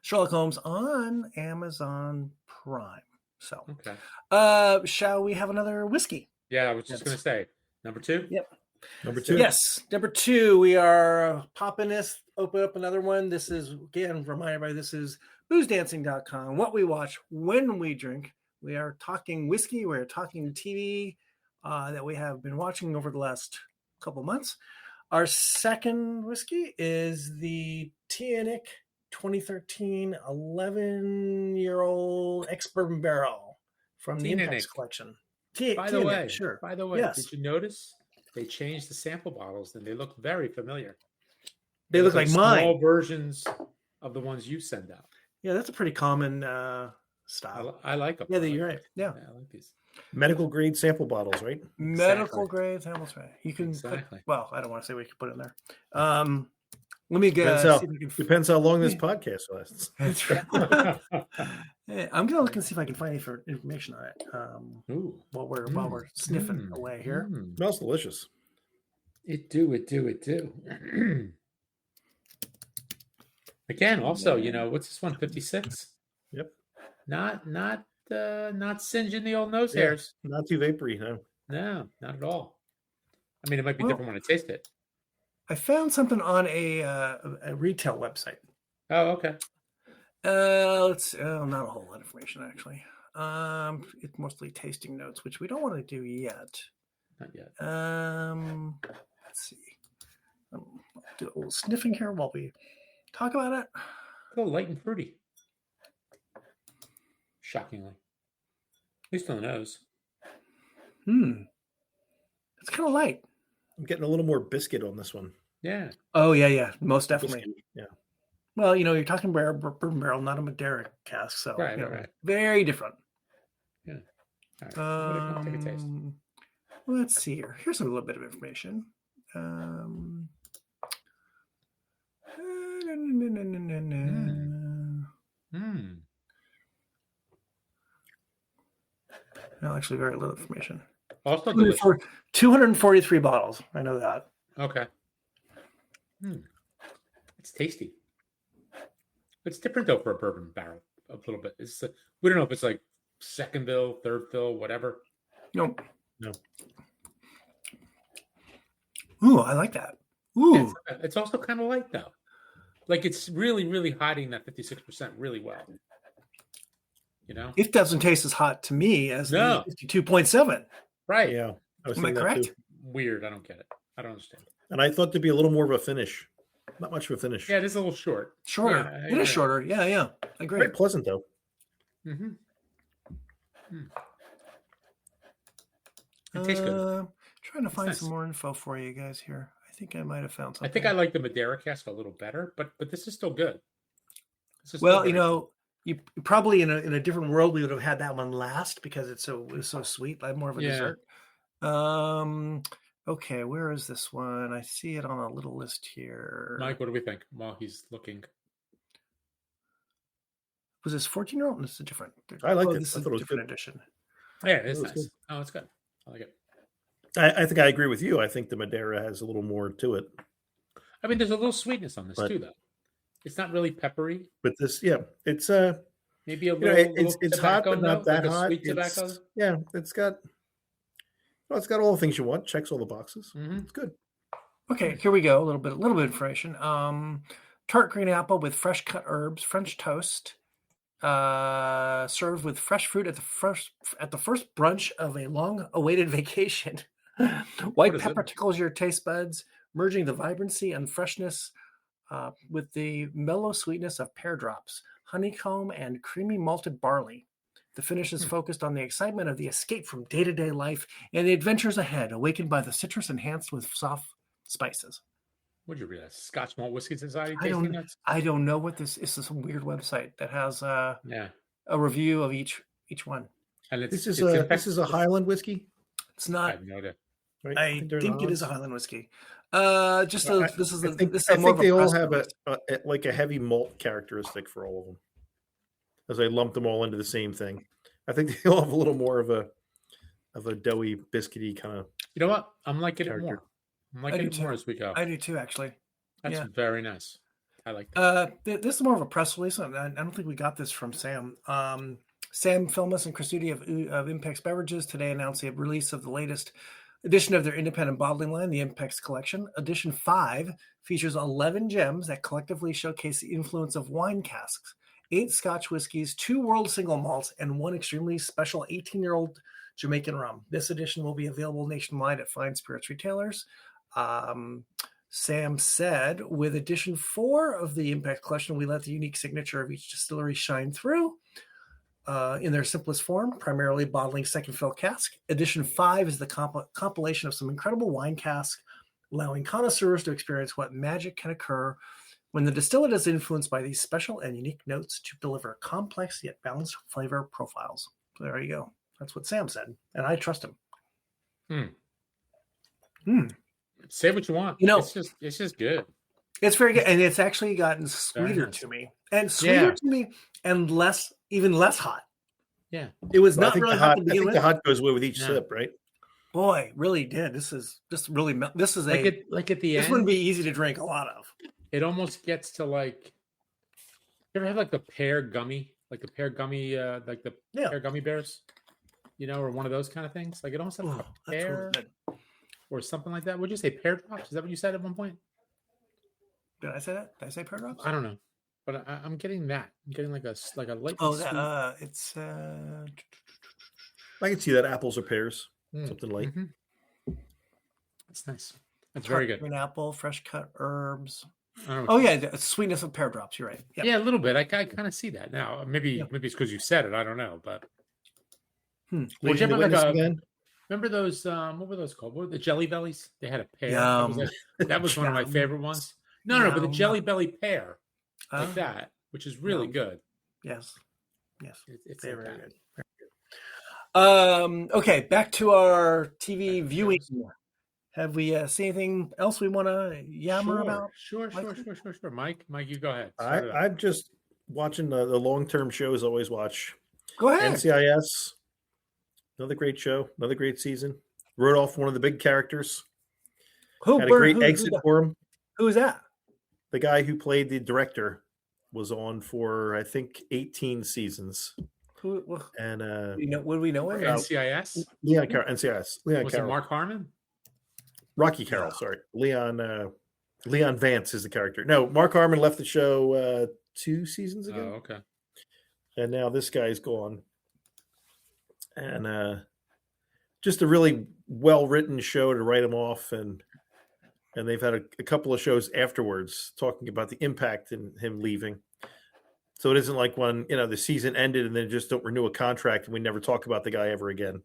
Sherlock Holmes on Amazon Prime. So, okay. Shall we have another whiskey? Yeah, I was just going to say number 2. Yep. Number 2. Yes. Number 2. We are popping this. Open up another one. This is, again, remind everybody, this is boozdancing.com. What we watch when we drink. We are talking whiskey. We're talking TV that we have been watching over the last couple months. Our second whiskey is the Teaneck 2013 11-year-old ex-bourbon barrel from the Impex collection. By the way, yes. Did you notice they changed the sample bottles and they look very familiar? They look like mine. Small versions of the ones you send out. Yeah, that's a pretty common style. I like them. Yeah, you're right. Yeah, I like these. Medical grade sample bottles, right? Medical grade samples, right? You can exactly. I don't want to say what you can put in there. Let me Depends see how, if I can. depends how long this podcast lasts. That's right. Yeah, I'm gonna look and see if I can find any information on it. While we're sniffing away here. Smells delicious. It do. Again, also, what's this one? 56. Yep. Not singeing the old nose hairs. Not too vapory, no. No, not at all. I mean, it might be different when I taste it. I found something on a retail website. Oh, okay. Not a whole lot of information actually. It's mostly tasting notes, which we don't want to do yet. Not yet. Let's see. I'll do a little sniffing here while we talk about it. A little light and fruity. Shockingly. At least on the nose. It's kind of light. I'm getting a little more biscuit on this one. Yeah. Oh, yeah. Most definitely. Biscuit, yeah. Well, you're talking bourbon barrel, not a Madeira cask. So, right. Very different. Yeah. All right. Take a taste. Let's see here. Here's a little bit of information. No, actually, very little information. Also, 243 bottles. I know that. Okay. It's tasty. It's different though for a bourbon barrel a little bit. It's we don't know if it's like second fill, third fill, whatever. No. No. Ooh, I like that. Ooh. It's also kind of light though. Like it's really, really hiding that 56% really well. It doesn't taste as hot to me as the 52.7. Right. Yeah. Am I correct? Weird. I don't get it. I don't understand. And I thought there'd be a little more of a finish. Not much of a finish. Yeah, it is a little short. Shorter. Yeah, it is shorter. Yeah. I agree. Very pleasant though. Mm-hmm. It tastes good. Trying to find some more info for you guys here. I think I might have found something. I think I like the Madeira cask a little better, but this is still good. You probably in a different world we would have had that one last because it was so sweet, like more of a dessert. Okay, where is this one? I see it on a little list here. Mike, what do we think while he's looking? Was this 14-year-old? This is different. I like it. This I is thought a it was different good. edition. Yeah, it is nice. Good. Oh, it's good. I like it. I think I agree with you. I think the Madeira has a little more to it. I mean, there's a little sweetness on this too, though. It's not really peppery. But this, it's maybe a little. It's hot, but not that hot. Sweet tobacco. It's got all the things you want. Checks all the boxes. Mm-hmm. It's good. Okay, here we go. A little bit of information. Tart green apple with fresh cut herbs, French toast, served with fresh fruit at the first brunch of a long-awaited vacation. White pepper tickles your taste buds, merging the vibrancy and freshness with the mellow sweetness of pear drops, honeycomb, and creamy malted barley. The finish is focused on the excitement of the escape from day-to-day life and the adventures ahead, awakened by the citrus enhanced with soft spices. Would you read that? Scotch Malt Whiskey Society? I don't know what this is. Some weird website that has a review of each one. And this is a Highland whiskey. It's not. I have no idea. Right? I think it is a Highland whiskey. I think they all have a heavy malt characteristic for all of them, as I lumped them all into the same thing. I think they all have a little more of a doughy, biscuity kind of. You know what? I'm liking it more. I'm liking it more as we go. I do too, actually. That's very nice. I like that. This is more of a press release. I don't think we got this from Sam. Sam Filmus and Chris Duty of Impex Beverages today announced the release of the latest edition of their independent bottling line, the Impex Collection. Edition 5 features 11 gems that collectively showcase the influence of wine casks, 8 Scotch whiskies, 2 world single malts, and 1 extremely special 18-year-old Jamaican rum. This edition will be available nationwide at fine spirits retailers. Sam said, with edition 4 of the Impex Collection, we let the unique signature of each distillery shine through. In their simplest form, primarily bottling second fill cask. Edition 5 is the compilation of some incredible wine casks, allowing connoisseurs to experience what magic can occur when the distillate is influenced by these special and unique notes to deliver complex yet balanced flavor profiles. So there you go. That's what Sam said, and I trust him. Say what you want. It's just good. It's very good, and it's actually gotten sweeter to me, and even less hot. Yeah, it was not really hot. I think the hot goes away with each sip, right? Boy, really did. This is at the end. This wouldn't be easy to drink a lot of. It almost gets to like. You ever have like the pear gummy, pear gummy bears, or one of those kind of things? Like it almost has like a pear or something like that. Would you say pear drops? Is that what you said at one point? Did I say that? Did I say pear drops? I don't know, but I'm getting that. I'm getting like a light. It's. I can see that apples or pears, something light. Mm-hmm. That's nice. That's very good. Green apple, fresh cut herbs. Oh, the sweetness of pear drops. You're right. Yep. Yeah, a little bit. I kind of see that now. Maybe it's because you said it. I don't know, but. Leading the witness again? Remember those? What were those called? What were the Jelly Bellies? They had a pear. That was one of my favorite ones. No, but the Jelly Belly pear, like that, which is really good. Yes. It's very like good. Very good. Okay, back to our TV viewing. Have we seen anything else we want to yammer about? Sure. Mike, you go ahead. I'm just watching the long-term shows I always watch. Go ahead. NCIS, another great show, another great season. Wrote off one of the big characters. Had a great exit for him. Who is that? The guy who played the director was on for, I think, 18 seasons. And would we know it? NCIS? Leon Carroll. NCIS. Leon was Carroll. it Mark Harmon? Rocky Carroll, sorry. Leon Vance is the character. No, Mark Harmon left the show 2 seasons ago. Oh, okay. And now this guy's gone. And just a really well-written show to write him off. And they've had a couple of shows afterwards talking about the impact in him leaving. So it isn't like when, the season ended and they just don't renew a contract and we never talk about the guy ever again.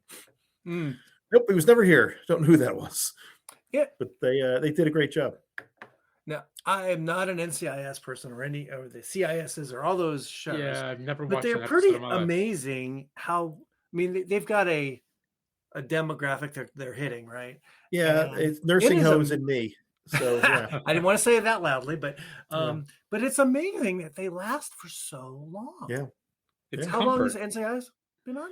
Nope, he was never here. Don't know who that was. Yeah, but they did a great job. Now, I am not an NCIS person or the CISs or all those shows. Yeah, I've never watched. But they're pretty amazing. They've got a demographic they're hitting, right? Yeah, it's nursing homes and me. So yeah, I didn't want to say it that loudly, but it's amazing that they last for so long. Yeah, how long has NCIS been on?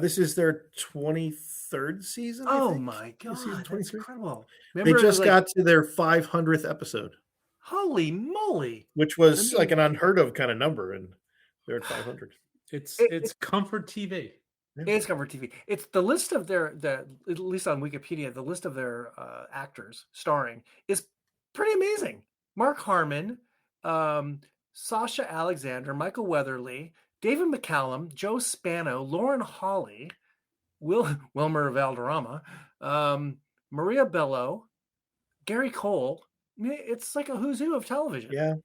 This is their 23rd season. Oh my god, that's incredible! Remember, they just got to their 500th episode. Holy moly! Which was like an unheard of kind of number, and they're at 500. It's comfort TV. It's comfort TV. It's the list of at least on Wikipedia, the list of their actors starring is pretty amazing. Mark Harmon, Sasha Alexander, Michael Weatherly, David McCallum, Joe Spano, Lauren Hawley, Wilmer Valderrama, Maria Bello, Gary Cole. It's like a who's who of television. Yeah.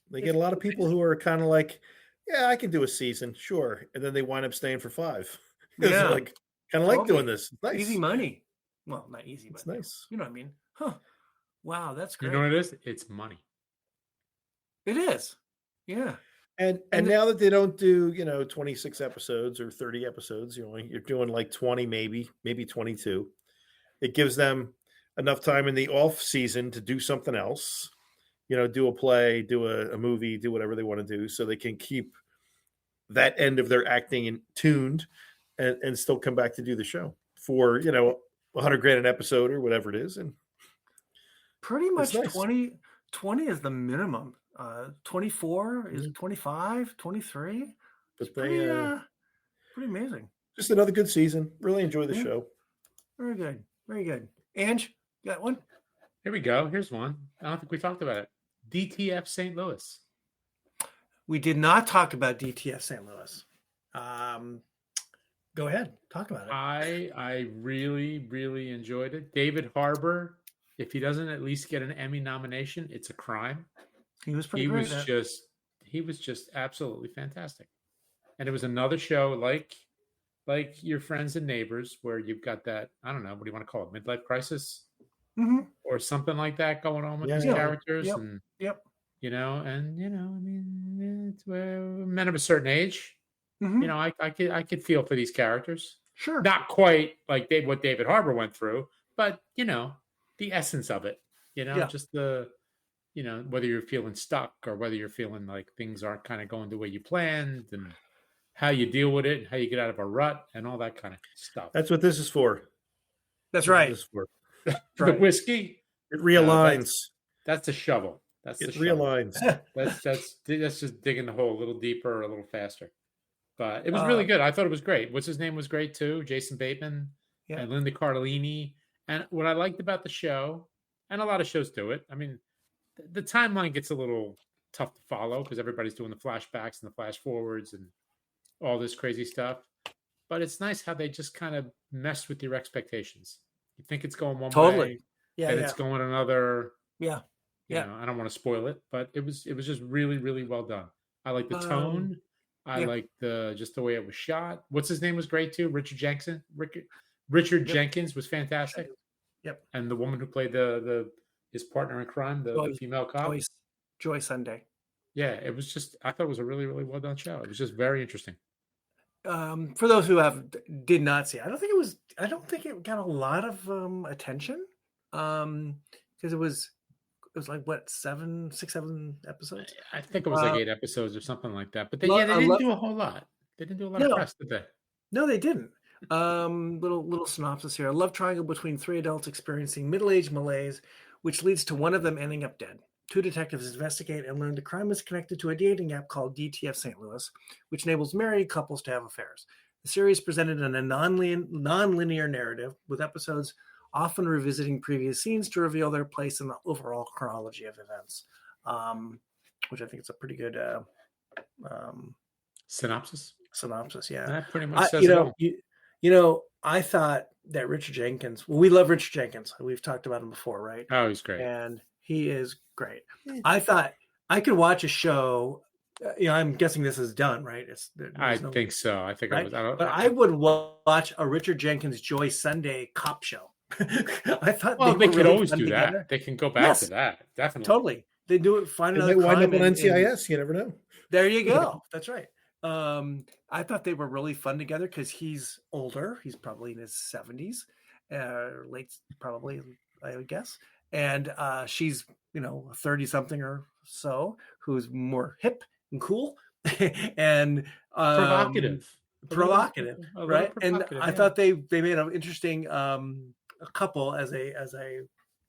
They get a lot of people who are kind of like, yeah, I can do a season, sure. And then they wind up staying for 5. Yeah. Like, kind of like doing this. It's nice. Easy money. Well, not easy, but it's nice. You know what I mean? Huh. Wow, that's great. You know what it is? It's money. It is. Yeah. And now that they don't do, 26 episodes or 30 episodes, you're doing like 20, maybe 22. It gives them enough time in the off season to do something else, do a play, do a movie, do whatever they want to do, so they can keep that end of their acting tuned and still come back to do the show for, $100,000 an episode or whatever it is. And pretty much nice. 20 is the minimum. 24 is 25, 23. But pretty amazing. Just another good season. Really enjoy the show. Very good. Very good. Ange, you got one? Here we go. Here's one. I don't think we talked about it. DTF St. Louis. We did not talk about DTF St. Louis. Go ahead. Talk about it. I really, really enjoyed it. David Harbour, if he doesn't at least get an Emmy nomination, it's a crime. He was pretty great. He was just absolutely fantastic. And it was another show like your Friends and Neighbors, where you've got that, I don't know, what do you want to call it? Midlife crisis or something like that going on with these characters. Yep. It's men of a certain age. I could feel for these characters. Sure. Not quite like what David Harbour went through, but the essence of it, just the whether you're feeling stuck or whether you're feeling like things aren't kind of going the way you planned, and how you deal with it, and how you get out of a rut, and all that kind of stuff. That's what this is for. That's right. This is for. The whiskey. It realigns. That's a shovel. That's the realigns. That's just digging the hole a little deeper, a little faster. But it was really good. I thought it was great. What's his name was great too. Jason Bateman and Linda Cardellini. And what I liked about the show, and a lot of shows do it. I mean, the timeline gets a little tough to follow because everybody's doing the flashbacks and the flash forwards and all this crazy stuff. But it's nice how they just kind of mess with your expectations. You think it's going one way, and it's going another. Yeah. I don't want to spoil it, but it was just really, really well done. I like the tone. I like just the way it was shot. What's his name was great too. Richard Jenkins was fantastic. Yep. And the woman who played his partner in crime, the female cop, Joy Sunday. Yeah, it was just. I thought it was a really, really well done show. It was just very interesting. For those who did not see, I don't think it got a lot of attention. Because it was like what 6, 7 episodes. I think it was like 8 episodes or something like that. But they didn't do a whole lot. They didn't do a lot of press, did they? No, they didn't. Little synopsis here. A love triangle between 3 adults experiencing middle-aged malaise, which leads to one of them ending up dead. 2 detectives investigate and learn the crime is connected to a dating app called DTF St. Louis, which enables married couples to have affairs. The series presented in a non-linear narrative, with episodes often revisiting previous scenes to reveal their place in the overall chronology of events, which I think is a pretty good synopsis. Yeah, that pretty much says it all. I thought that Richard Jenkins. Well, we love Richard Jenkins. We've talked about him before, right? Oh, he's great, and he is great. I thought I could watch a show. I'm guessing this is done, right? I think so. I think right? it was. I would watch a Richard Jenkins Joy Sunday cop show. I thought they could always do that. They can go back to that. Definitely. Totally. They do it. Find another crime. They wind up on NCIS. You never know. There you go. That's right. I thought they were really fun together because he's older. He's probably in his 70s, late, probably, I would guess. And she's, 30-something or so, who's more hip and cool and provocative, right? And I thought they made an interesting couple as a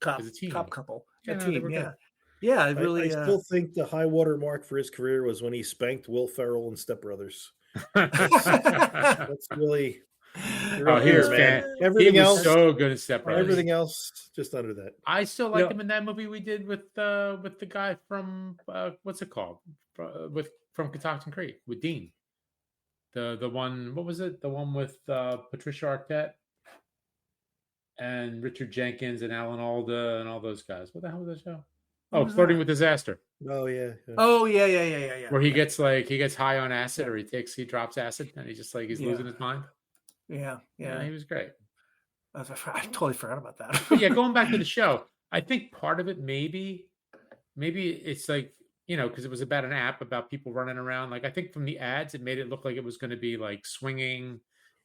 cop couple, a team. Yeah. I really. I still think the high water mark for his career was when he spanked Will Ferrell and Step Brothers. That's really. Here's man. Everything else so good at Step Brothers. Everything else just under that. I still liked him in that movie we did with the guy from what's it called? From Catoctin Creek with Dean. The one, what was it? The one with Patricia Arquette and Richard Jenkins and Alan Alda and all those guys. What the hell was that show? Oh, Flirting with Disaster. Oh yeah. Oh yeah. Where he gets high on acid, or he drops acid, and he's just he's losing his mind. Yeah, he was great. I totally forgot about that. But yeah, going back to the show, I think part of it maybe it's because it was about an app about people running around. I think from the ads, it made it look like it was going to be swinging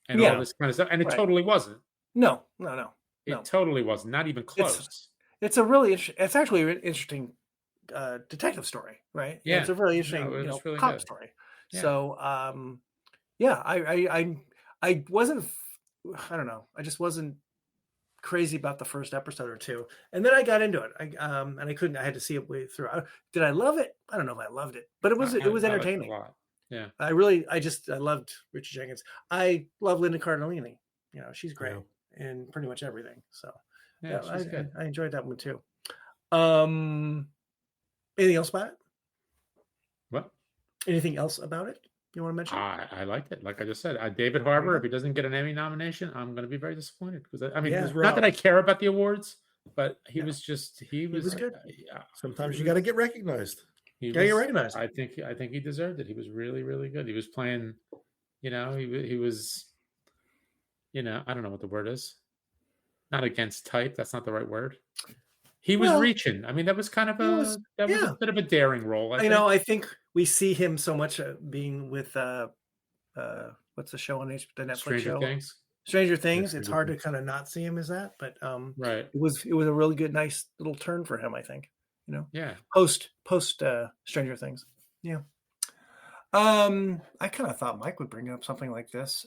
and all this kind of stuff, and it totally wasn't. No. It totally wasn't. Not even close. It's a really it's actually an interesting detective story, right? Yeah, it's a really interesting really cop good. story. Yeah. So I wasn't. I don't know. I just wasn't crazy about the first episode or two, and then I got into it. And I couldn't. I had to see it way through. Did I love it? I don't know if I loved it, but it was entertaining. A lot. Yeah. I loved Richard Jenkins. I love Linda Cardellini. She's great in pretty much everything. So I enjoyed that one too. Anything else about it? What? Anything else about it you want to mention? I liked it. Like I just said, David Harbour, if he doesn't get an Emmy nomination, I'm going to be very disappointed because not that I care about the awards, but he was good. Sometimes you got to get recognized. Get recognized. I think he deserved it. He was really, really good. He was playing, he was, I don't know what the word is. Not against type. That's not the right word. He was reaching. I mean, that was kind of a bit of a daring role. I think we see him so much being with what's the show on the Netflix Stranger show? Things. Stranger Things. It's hard to kind of not see him as that, but right. It was a really good, nice little turn for him, I think. Yeah. Post Stranger Things. Yeah. I kind of thought Mike would bring up something like this.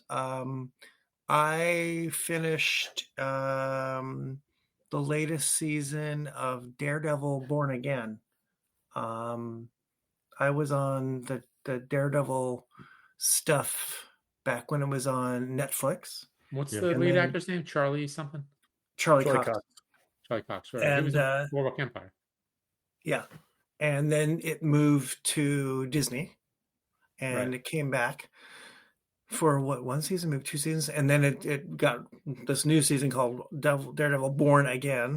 I finished the latest season of Daredevil Born Again. I was on the Daredevil stuff back when it was on Netflix. What's the lead actor's name? Charlie something? Charlie Cox. Charlie Cox, right. And, he was in Boardwalk Empire. Yeah. And then it moved to Disney. And it came back for one season, maybe 2 seasons, and then it got this new season called Daredevil Born Again.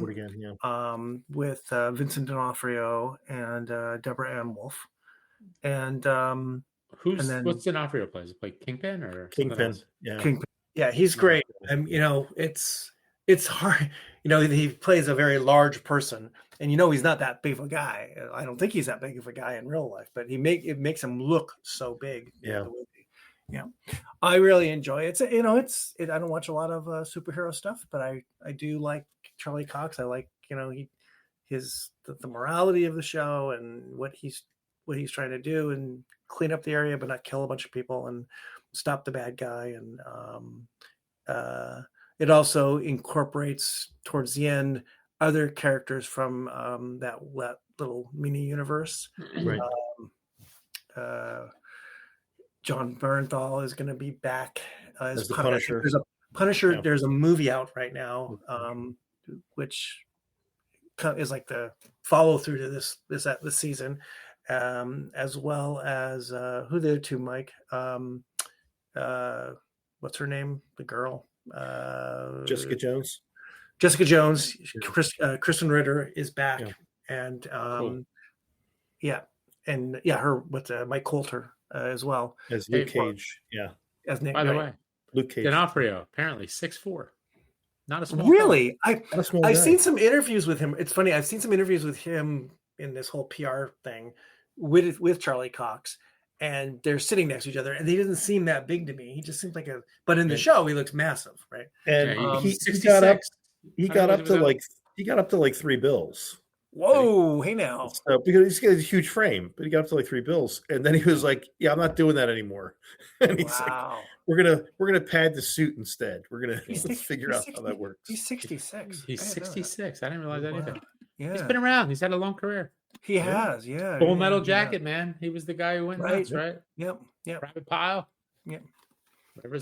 With Vincent D'Onofrio and Deborah Ann Wolf. And what's D'Onofrio plays? Play Kingpin or Kingpin? Kingpin. Yeah, he's great. It's hard. He plays a very large person, and he's not that big of a guy. I don't think he's that big of a guy in real life, but it makes him look so big. Yeah. I really enjoy it. I don't watch a lot of superhero stuff, but I do like Charlie Cox. I like the morality of the show and what he's trying to do and clean up the area, but not kill a bunch of people and stop the bad guy. And it also incorporates towards the end other characters from that little mini universe. Right. John Bernthal is going to be back as the Punisher. There's a Punisher. Yeah. There's a movie out right now, which is like the follow through to this season, as well as who the other two, Mike? What's her name? The girl. Jessica Jones. Jessica Jones. Kristen Ritter is back, and cool. her with Mike Coulter as well as Luke Cage. As Nick. By the way, Luke Cage. D'Onofrio apparently 6'4", not a small. Really, I've seen some interviews with him. It's funny. I've seen some interviews with him in this whole PR thing with Charlie Cox. And they're sitting next to each other, and he doesn't seem that big to me. He just seems like but in the show, he looks massive, right? And he got up. He got up to like 3 bills. Whoa! Hey now, because he's got a huge frame, but he got up to like 3 bills, and then he was like, "Yeah, I'm not doing that anymore." And he's like, "We're gonna pad the suit instead. We're gonna figure out how that works." He's 66. He's 66. I didn't realize that either. Yeah, he's been around. He's had a long career. He has, yeah. Full Metal Jacket, man. He was the guy who went nuts, right? Yep. Private Pile. Yep.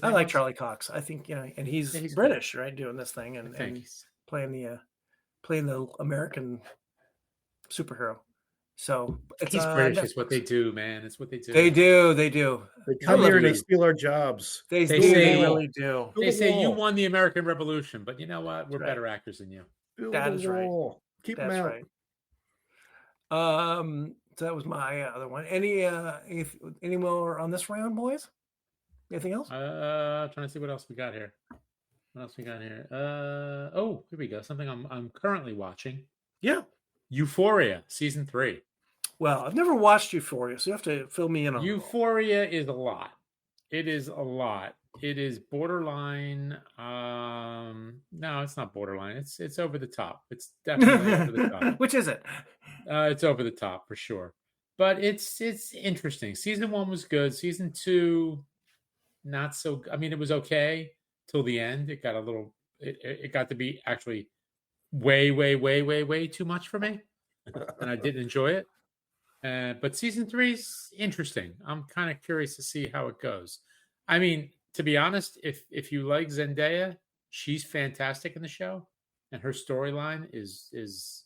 I like Charlie Cox. I think and he's British, right? Doing this thing and playing the American superhero. So he's British. It's what they do, man. It's what they do. They do. They come here and they steal our jobs. They really do. They say you won the American Revolution, but you know what? We're better actors than you. That is right. Keep them out. Right. So that was my other one. Any more on this round, boys? Anything else? Trying to see what else we got here. Here we go. Something I'm currently watching. Yeah. Euphoria season 3. Well, I've never watched Euphoria, so you have to fill me in on Euphoria. Is a lot. It is a lot. It is borderline. No, it's not borderline. It's over the top. It's definitely over the top. Which is it? It's over the top for sure. But it's interesting. Season 1 was good. Season 2, not so. I mean, it was okay till the end. It got a little. It got to be actually way too much for me, and I didn't enjoy it. But season 3 is interesting. I'm kind of curious to see how it goes. I mean, to be honest, if you like Zendaya, she's fantastic in the show, and her storyline is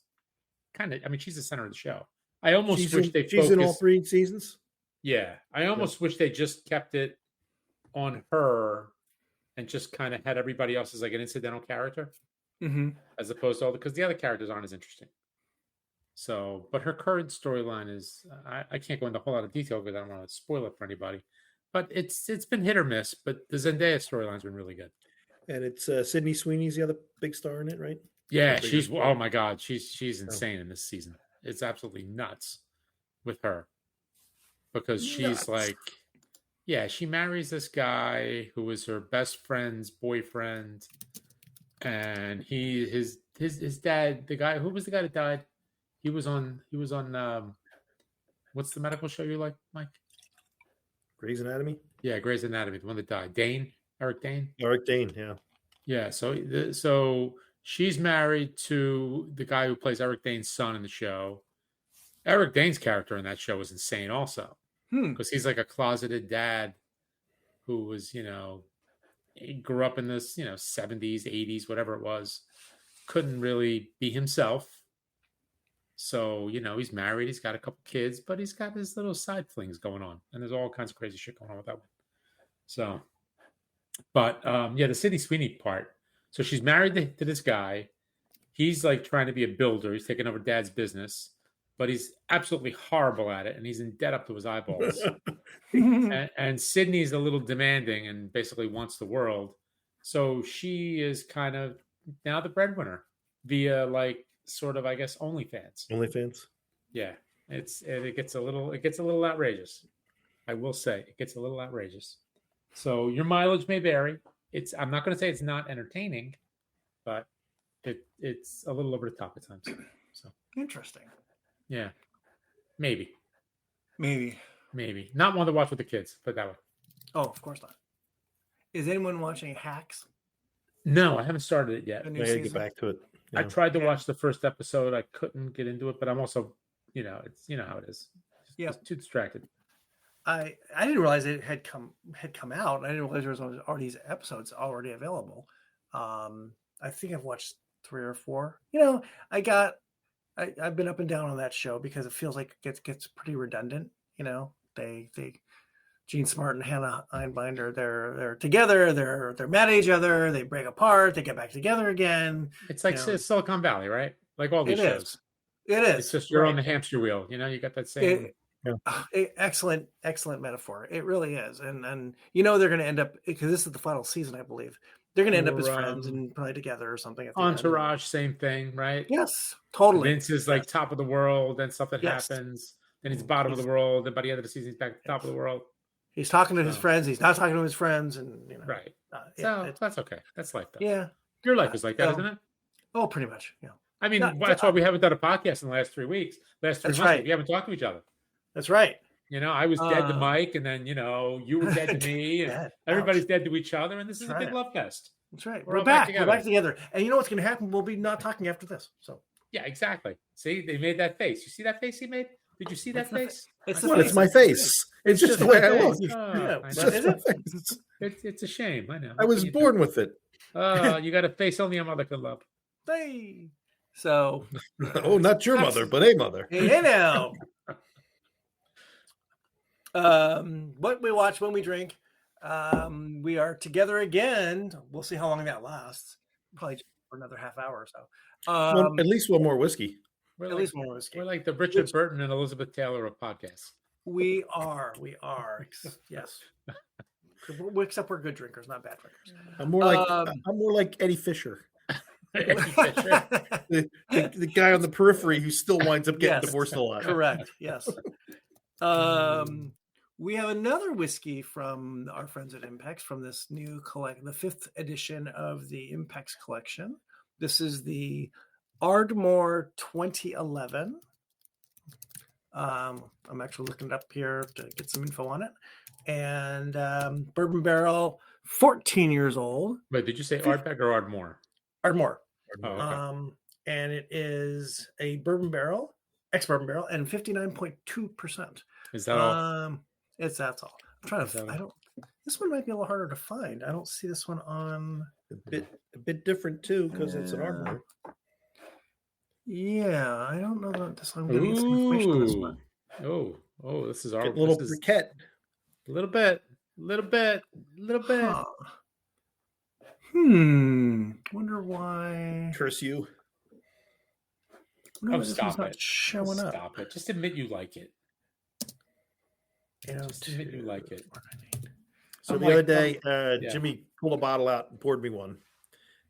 kind of. I mean, she's the center of the show. I almost wish they focused. She's in all 3 seasons. Yeah, I almost wish they just kept it on her, and just kind of had everybody else as like an incidental character, as opposed to because the other characters aren't as interesting. So, but her current storyline is I can't go into a whole lot of detail because I don't want to spoil it for anybody. But it's been hit or miss. But the Zendaya storyline's been really good. And it's Sydney Sweeney's the other big star in it, right? Yeah, she's oh my god, she's insane in this season. It's absolutely nuts with her because she's like, yeah, she marries this guy who was her best friend's boyfriend, and his dad, the guy who was the guy that died. He was on. What's the medical show you like, Mike? Grey's Anatomy. Yeah, Grey's Anatomy, the one that died. Eric Dane. Eric Dane. Yeah. Yeah. So she's married to the guy who plays Eric Dane's son in the show. Eric Dane's character in that show was insane, also, because he's like a closeted dad who was, he grew up in this, 70s, 80s, whatever it was, couldn't really be himself. So, he's married, he's got a couple kids, but he's got his little side flings going on. And there's all kinds of crazy shit going on with that one. So, but the Sydney Sweeney part. So she's married to this guy. He's like trying to be a builder. He's taking over dad's business, but he's absolutely horrible at it. And he's in debt up to his eyeballs. and Sydney's a little demanding and basically wants the world. So she is kind of now the breadwinner via like sort of, I guess, OnlyFans. Yeah. It gets a little outrageous. I will say it gets a little outrageous. So your mileage may vary. I'm not going to say it's not entertaining, but it's a little over the top at times. So interesting. Yeah. Maybe. Not one to watch with the kids, but that way. Oh, of course not. Is anyone watching Hacks? No, I haven't started it yet. I gotta get back to it. Yeah. I tried to watch the first episode. I couldn't get into it, but I'm also, it's how it is. Just too distracted. I didn't realize it had come out. I didn't realize there was already these episodes already available. I think I've watched 3 or 4. I've been up and down on that show because it feels like it gets pretty redundant. They Gene Smart and Hannah Einbinder, they're together, they're mad at each other, they break apart, they get back together again. It's like it's Silicon Valley, right? Like all these shows. It is. It's just you're on the hamster wheel. You got that same. Excellent metaphor. It really is. And they're going to end up, because this is the final season, I believe. They're going to end up as friends and probably together or something. Entourage, same thing, right? Yes, totally. Vince is like top of the world, then something happens. Then he's bottom of the world. Then by the end of the season, he's back at the top of the world. He's talking to his friends. He's not talking to his friends. And, right. So that's okay. That's life, though. Yeah. Your life is like that, isn't it? Oh, pretty much. Yeah. I mean, that's why we haven't done a podcast in the last 3 weeks. Last 3 months, right. We haven't talked to each other. That's right. I was dead to Mike, and then, you were dead to me, and everybody's dead to each other, and this is a big love fest. That's right. We're back. We're back together. And you know what's going to happen? We'll be not talking after this. So. Yeah, exactly. See, they made that face. You see that face he made? Did you see that face? It's my face. It's just the way I look. It's a shame. I know. I was born with it. You got a face only a mother could love. Hey. So. Oh, not your mother, but a mother. Hey now. What we watch when we drink. We are together again. We'll see how long that lasts. Probably just for another half hour or so. At least one more whiskey. At least one more whiskey. We're like the Richard Burton and Elizabeth Taylor of podcasts. We are. Yes. Except we're good drinkers, not bad drinkers. I'm more like Eddie Fisher. Eddie Fisher. the guy on the periphery who still winds up getting divorced a lot. Correct. Yes. We have another whiskey from our friends at Impex from this new collection, the 5th edition of the Impex collection. This is the Ardmore 2011. I'm actually looking it up here to get some info on it. And bourbon barrel, 14 years old. Wait, did you say Ardbeg or Ardmore? Ardmore. Oh, okay. And it is a bourbon barrel, ex-bourbon barrel, and 59.2%. Is that all? That's all. I'm trying to. This one might be a little harder to find. I don't see this one on. A bit different too because it's an Ardmore. Yeah, I don't know that this one. I'm getting some information on this one. Oh, this is our little briquette. A little bit. Huh. Wonder why. Curse you. Stop it. Showing up. Stop it. Just admit you like it. Just admit you like it. So the other day, Jimmy pulled a bottle out and poured me one,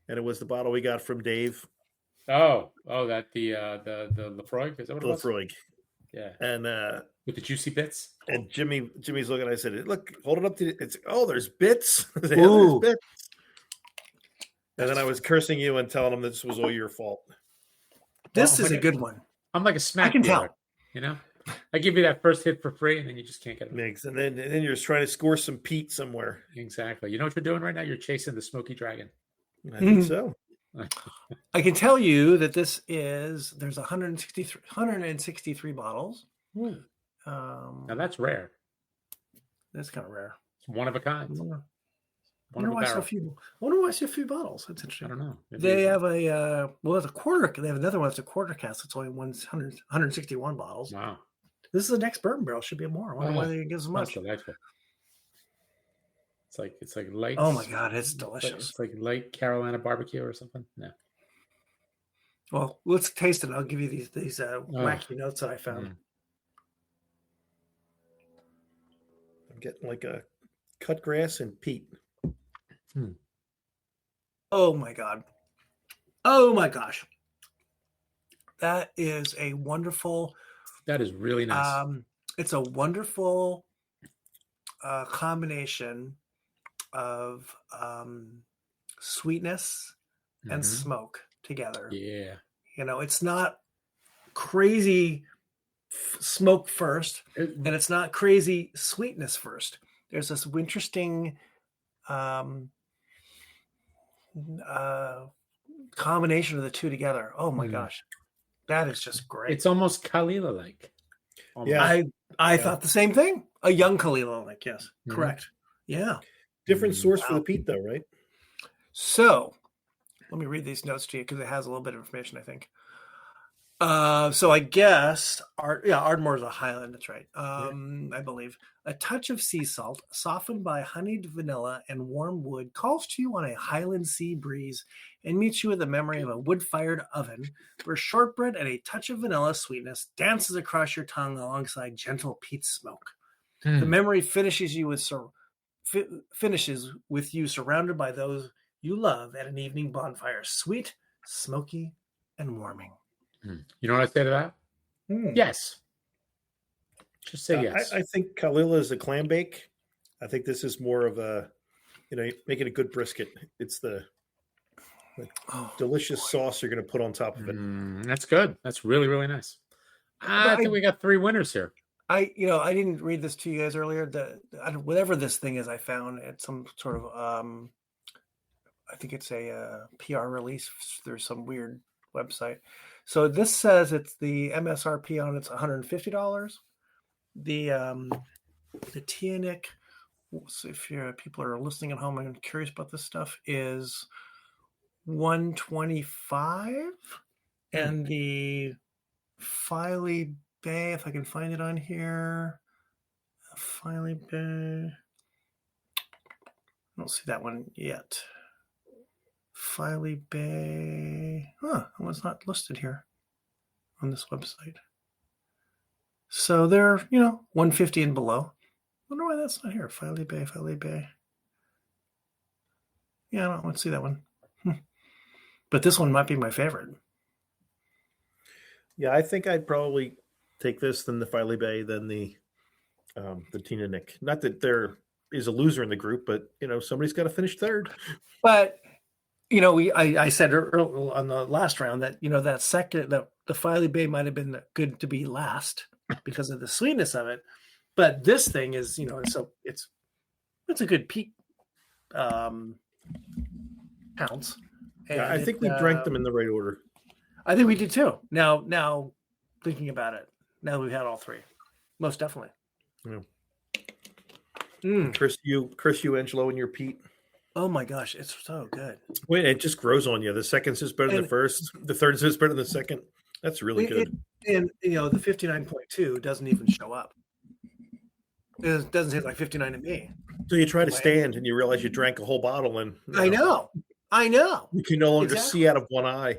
and it was the bottle we got from Dave. Oh, that the Lefroy. Is that what it was? Lefroy. Yeah. And with the juicy bits. And Jimmy's looking. I said, "Look, hold it up to it's. Oh, there's bits. Ooh. There's bits." And then I was cursing you and telling him this was all your fault. This is a good one. I'm like a smack I can dealer, tell. you know? I give you that first hit for free, and then you just can't get it. Mix, and then you're just trying to score some peat somewhere. Exactly. You know what you're doing right now? You're chasing the smoky dragon. I think so. I can tell you that there's 163 bottles. Now that's rare. That's kind of rare. It's one of a kind. I wonder why I see a few bottles. That's interesting. I don't know. They have that's a quarter. They have another one that's a quarter cask. It's only 161 bottles. Wow. This is the next bourbon barrel. Should be more. I wonder why they give so much. Delightful. It's like light. Oh my God, it's delicious. It's like light Carolina barbecue or something. No. Well, let's taste it. I'll give you these wacky notes that I found. I'm getting like a cut grass and peat. Oh my God. Oh my gosh. That is a wonderful. That is really nice. It's a wonderful combination of sweetness and smoke together. Yeah. It's not crazy smoke first, and it's not crazy sweetness first. There's this interesting combination of the two together. Oh my gosh. That is just great. It's almost Kalila-like. Yeah. I thought the same thing. A young Kalila-like, yes. Correct. Yeah. Different source for the peat, though, right? So, let me read these notes to you because it has a little bit of information, I think. So I guess Ardmore is a Highland. That's right. I believe a touch of sea salt, softened by honeyed vanilla and warm wood, calls to you on a Highland sea breeze and meets you with the memory of a wood-fired oven where shortbread and a touch of vanilla sweetness dances across your tongue alongside gentle peat smoke. The memory finishes with you surrounded by those you love at an evening bonfire, sweet, smoky, and warming. You know what I say to that? Yes. Just say yes. I think Kalila is a clam bake. I think this is more of a, making a good brisket. It's the delicious sauce you're going to put on top of it. That's good. That's really, really nice. I think we got 3 winners here. I didn't read this to you guys earlier. Whatever this thing is, I found at some sort of, I think it's a PR release. There's some weird website. So this says it's the MSRP on it's $150. The Tianic, if people are listening at home and curious about this stuff, is $125, and the Filey Bay, if I can find it on here, Filey Bay. I don't see that one yet. Filey Bay. It was not listed here on this website. So they're, $150 and below. I wonder why that's not here. Filey Bay. Yeah, I don't want to see that one. But this one might be my favorite. Yeah, I think I'd probably take this than the Filey Bay than the Tina Nick. Not that there is a loser in the group, but somebody's got to finish third. But I said earlier on the last round that that second the Filey Bay might have been good to be last because of the sweetness of it, but this thing is so it's a good peak pounce. Yeah, I think we drank them in the right order. I think we did too. Now thinking about it, now that we've had all 3, most definitely. Yeah. Chris, you, Angelo, and your Pete. Oh my gosh, it's so good. Wait, it just grows on you. The second is better than the first. The third is better than the second. That's really good. And the 59.2 doesn't even show up. It doesn't taste like 59 to me. So you try to stand and you realize you drank a whole bottle, and I know. You can no longer see out of one eye.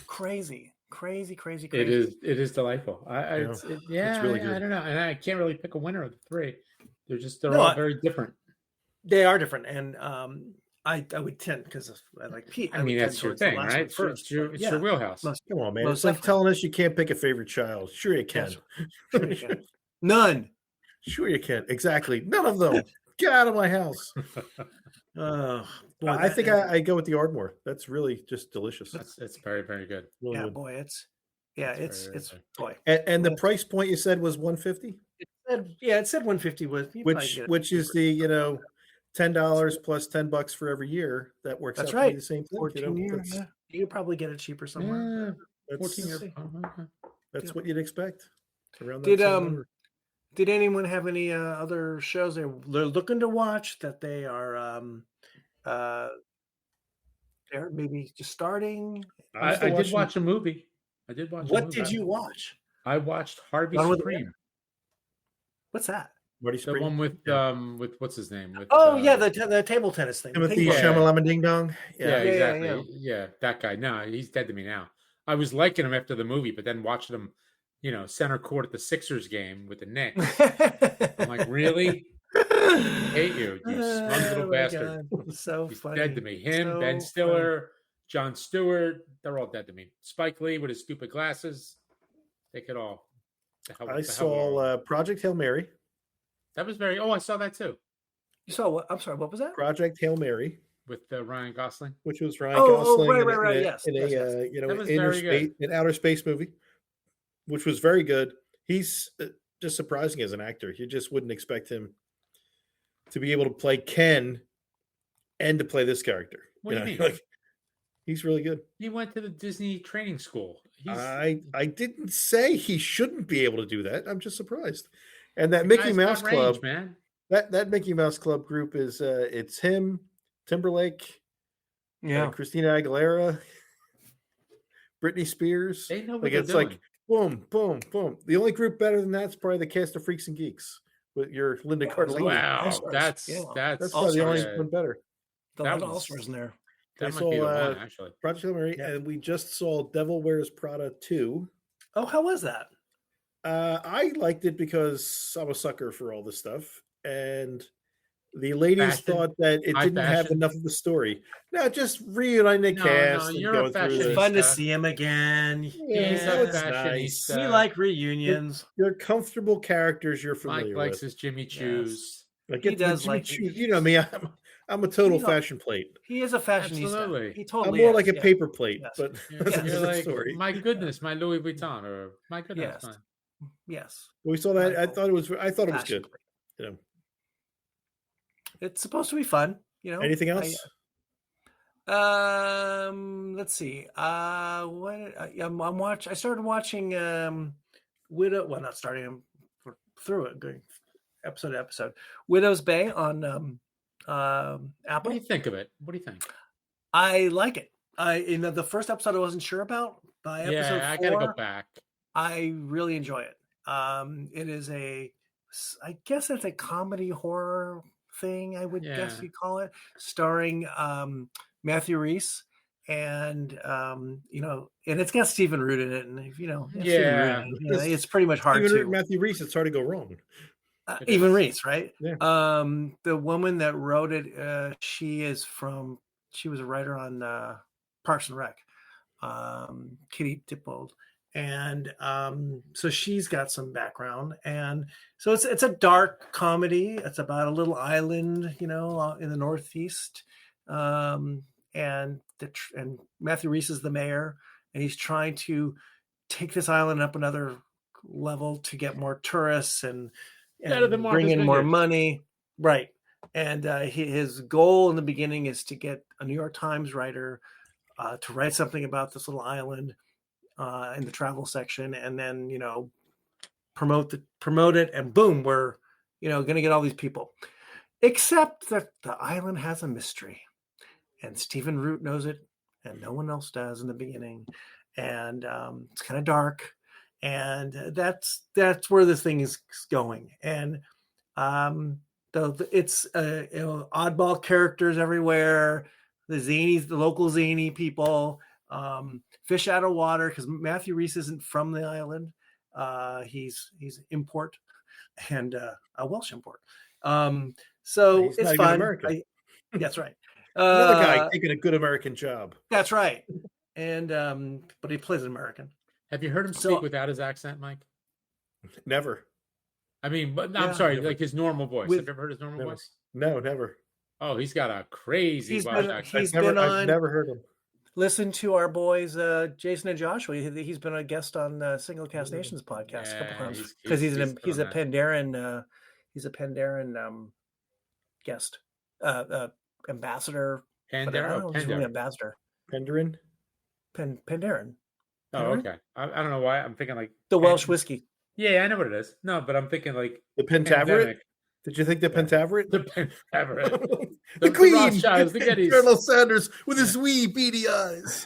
Crazy. It is delightful. It's really good. I don't know, and I can't really pick a winner of the 3. They're all very different. They are different, and I would tend because I like Pete. I mean, that's your thing, right? It's your wheelhouse. Come on, man. It's like telling us you can't pick a favorite child. Sure you can. Sure you can. None. Sure you can. Exactly. None of them. Get out of my house. I think I go with the Ardmore. That's really just delicious. It's very, very good. Really good. Boy, Yeah, it's boy. And the price point you said was $150. It said 150 was which is the $10 plus $10 for every year. That works out to be the same thing. 14 years. Yeah. You could probably get it cheaper somewhere. Yeah, 14 years. That's what you'd expect. Around that same number. Did anyone have any other shows they're looking to watch that they are they're maybe just starting? I did watch a movie. What did you watch? I watched Harvey Supreme. What's that? The one with what's his name? With, the table tennis thing. Timothy Chalamet Ding Dong. Yeah, exactly. Yeah, that guy. No, he's dead to me now. I was liking him after the movie, but then watching him, center court at the Sixers game with the Knicks. I'm like, really? I hate you, smug little bastard. So he's funny. Dead to me. Him, Ben Stiller, Jon Stewart, they're all dead to me. Spike Lee with his stupid glasses. They could all. I saw Project Hail Mary. That was I saw that too. You saw what? I'm sorry, what was that? Project Hail Mary. With Ryan Gosling. Which was Ryan Gosling. Right. Yes. In an outer space movie, which was very good. He's just surprising as an actor. You just wouldn't expect him to be able to play Ken and to play this character. What do you mean? He's really good. He went to the Disney training school. I didn't say he shouldn't be able to do that. I'm just surprised. And that Mickey Mouse Club, man. That Mickey Mouse Club group is it's him, Timberlake, Christina Aguilera, Britney Spears. They know what they're doing. Like boom, boom, boom. The only group better than that's probably the cast of Freaks and Geeks with your Linda Cardellini. Wow, that's probably the only one better. That All-Stars in there. That might be the one, actually. Project Hail Mary, and we just saw Devil Wears Prada 2. Oh, how was that? I liked it because I'm a sucker for all this stuff, and the ladies thought that it didn't have enough of the story. No, just reuniting the cast. You're a fashionista. It's fun to see him again. He's a fashionista. We like reunions. They're comfortable characters you're familiar with. Mike likes his Jimmy Choos. Yes. He does like Choos. You know me. I'm a total fashion plate. He is a fashionista. Absolutely. He totally I'm more like a paper plate, but that's a different story. My goodness, my Louis Vuitton, or my goodness. Yes. We saw that. I thought it was good. It's supposed to be fun. Anything else? Let's see. I started watching Widow. Well, not starting. Through it, going episode to episode. Widow's Bay on Apple. What do you think of it? What do you think? I like it. The first episode I wasn't sure about. By episode 4, I gotta go back. I really enjoy it. It is I guess it's a comedy horror thing, I would guess you'd call it, starring Matthew Rhys, and and it's got Stephen Root in it, and it's pretty much hard to Matthew Rhys. It's hard to go wrong. Even Rhys, right? Yeah. The woman that wrote it, she was a writer on Parks and Rec, Kitty Dippold. And so she's got some background, and so it's a dark comedy. It's about a little island, in the Northeast, and Matthew Rhys is the mayor, and he's trying to take this island up another level to get more tourists and bring in more money, right? And his goal in the beginning is to get a New York Times writer to write something about this little island. In the travel section, and then promote it, and boom, we're going to get all these people. Except that the island has a mystery, and Stephen Root knows it, and no one else does in the beginning, and it's kind of dark, and that's where this thing is going. And it's oddball characters everywhere, the local zany people. Fish out of water, because Matthew Rhys isn't from the island. He's import, and a Welsh import. So it's fun. That's right. Another guy taking a good American job. That's right. And but he plays an American. Have you heard him speak without his accent, Mike? Never. I mean, but I'm sorry, like his normal voice. Have you ever heard his normal voice? No, never. Oh, he's got a crazy I've never heard him. listen to our boys Jason and Joshua. He's been a guest on Single Cast Nations podcast a couple times because he's a Pandaren guest, ambassador. Really ambassador. Pandaren. Pandaren. Oh, okay. I don't know why I'm thinking like the Welsh whiskey. Yeah, I know what it is. No, but I'm thinking like the Pentaveret. Did you think the Pentaveret? The Pentaveret. the Queen. Rothschilds, the Gettys. Colonel Sanders with his wee beady eyes.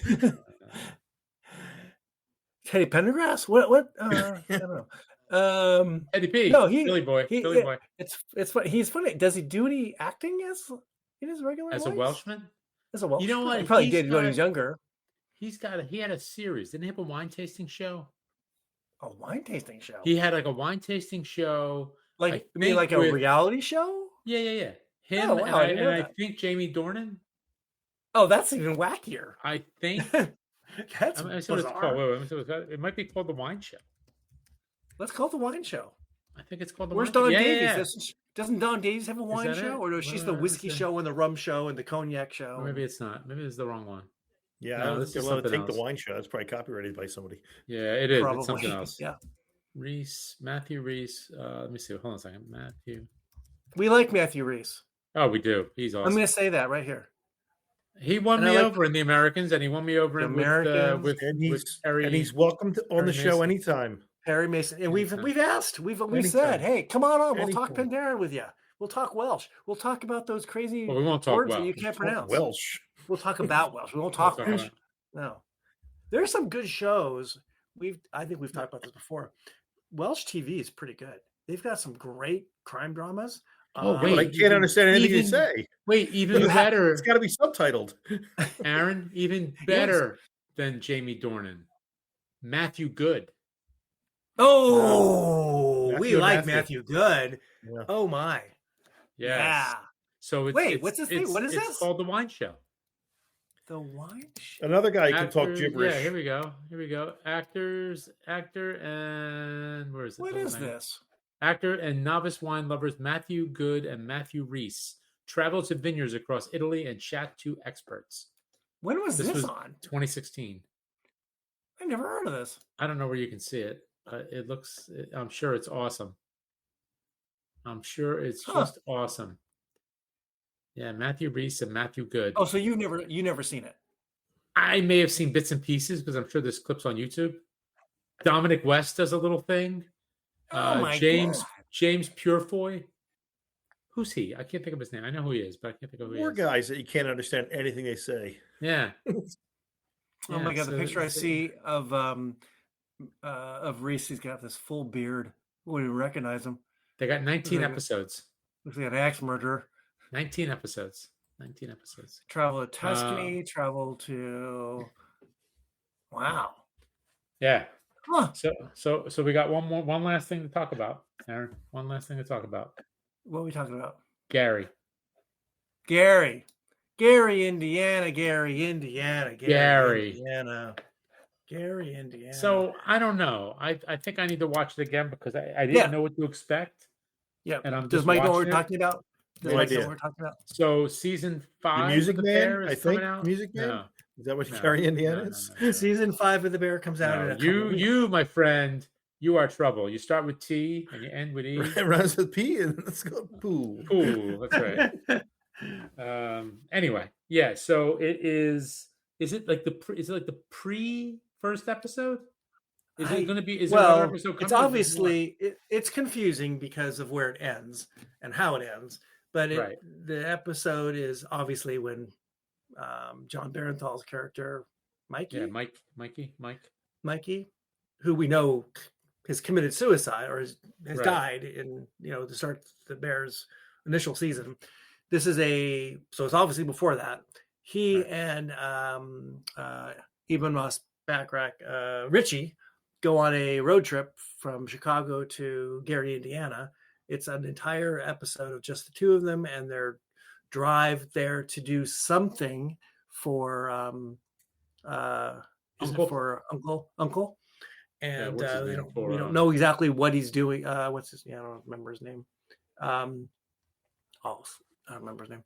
Teddy Pendergrass? What? I don't know. Eddie P. No, Billy Boy. Billy Boy. It's funny. He's funny. Does he do any acting in his regular as voice? a Welshman? As a Welshman? You know what? He probably did when he was younger. He had a series. Didn't he have a wine tasting show? A wine tasting show. He had like a wine tasting show. Like a reality show? Yeah. Him and I think Jamie Dornan. Oh, that's even wackier. I think that's bizarre. It might be called The Wine Show. Let's call it The Wine Show. I think it's called The Wine Show. Where's Dawn Davies? Doesn't Dawn Davies have a wine show? It? Or she's the whiskey show and the rum show and the cognac show? Or maybe it's not. Maybe it's the wrong one. Yeah, I don't think they're allowed to take the wine show. That's probably copyrighted by somebody. Yeah, it is. Probably. It's something else. Yeah. Matthew Reese. Let me see. Hold on a second. Matthew. We like Matthew Reese. Oh, we do. He's awesome. I'm going to say that right here. He won me over in the Americans, and he won me over with Perry. And he's welcome on the show anytime. Perry Mason. And we've asked. We've said, hey, come on. We'll talk Pandaren with you. We'll talk Welsh. We'll talk about those crazy we won't talk words Welsh. that you can't pronounce. Welsh. We'll talk about Welsh. We won't talk Welsh. No. There's some good shows. I think we've talked about this before. Welsh TV is pretty good. They've got some great crime dramas. Oh, wait. I can't understand anything you say. Wait, even better. It's got to be subtitled. Aaron, even better than Jamie Dornan. Matthew Good. Oh, we like Matthew Good. Yeah. Oh, my. Yes. Yeah. So what's his name? What is this? It's called The Wine Show. The Wine Show. Another guy who can talk gibberish. Yeah, here we go. Actor, and where is it? What is this? Actor and novice wine lovers Matthew Good and Matthew Reese travel to vineyards across Italy and chat to experts. When was this on? 2016. I never heard of this. I don't know where you can see it. I'm sure it's awesome. I'm sure it's just awesome. Yeah, Matthew Reese and Matthew Good. Oh, so you never seen it? I may have seen bits and pieces because I'm sure there's clips on YouTube. Dominic West does a little thing. James Purefoy. Who's he? I can't think of his name. I know who he is, but I can't think of who he is. More guys that you can't understand anything they say. Yeah. Oh my God! The picture I see of Reese, he's got this full beard. Wouldn't even recognize him. They got 19 episodes. Looks like an axe murderer. 19 episodes. Travel to Tuscany. Travel to. Wow. Yeah. Huh. So we got one last thing to talk about, Aaron. One last thing to talk about. What are we talking about? Gary, Indiana. So I don't know. I think I need to watch it again because I didn't know what to expect. Yeah. And I'm Does Mike know what we're talking about? No idea. What we're talking about? So season 5 Music of The Man, Bear is I think. coming out? Music Man? No. Is that what Gary, Indiana is? No. Season 5 of The Bear comes out. You, my friend, you are trouble. You start with T and you end with E. It runs with P and let's go poo. Poo, that's right. Anyway, yeah. So it is. Is it like the pre first episode? Is it going to be? Is well, it's obviously it's confusing because of where it ends and how it ends. But the episode is obviously when John Barenthal's character, Mikey. Yeah, Mikey, who we know has committed suicide or has died in, to start the Bears' initial season. This is so it's obviously before that. He and Eben Moss Backrack, Richie, go on a road trip from Chicago to Gary, Indiana. It's an entire episode of just the two of them and their drive there to do something for Uncle. And we don't know exactly what he's doing. I don't remember his name. I don't remember his name.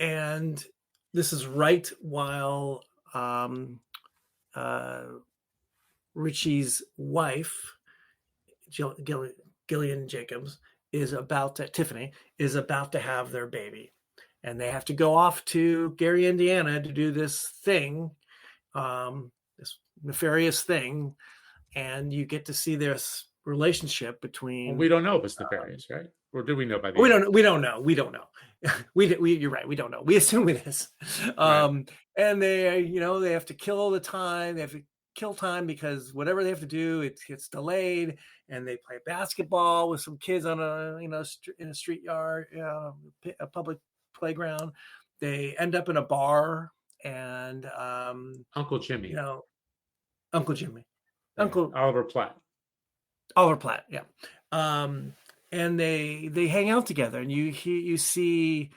And This is right while Richie's wife, Gillian Jacobs, Tiffany is about to have their baby, and they have to go off to Gary, Indiana, to do this thing, this nefarious thing, and you get to see this relationship between. Well, we don't know if it's nefarious, right? Or do we know by the We end? don't know. You're right. We don't know. We assume it is. Right. And they, they have to kill the time. They have to kill time because whatever they have to do, it gets delayed. And they play basketball with some kids on in a street yard, a public playground. They end up in a bar, and Uncle Jimmy. Uncle Jimmy, yeah. Uncle Oliver Platt. Yeah. And they hang out together, and you see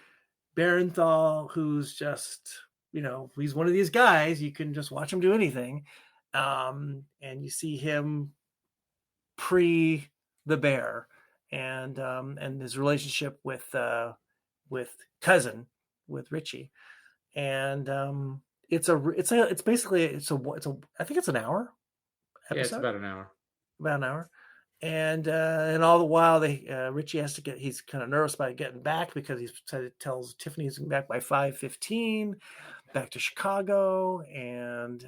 Barenthal, who's just, he's one of these guys, you can just watch him do anything. And you see him pre the bear, and his relationship with cousin, with Richie. And it's basically I think it's an hour episode. Yeah, it's about an hour. About an hour. And all the while, Richie has to he's kind of nervous about getting back, because he tells Tiffany he's going back by 5:15, back to Chicago. And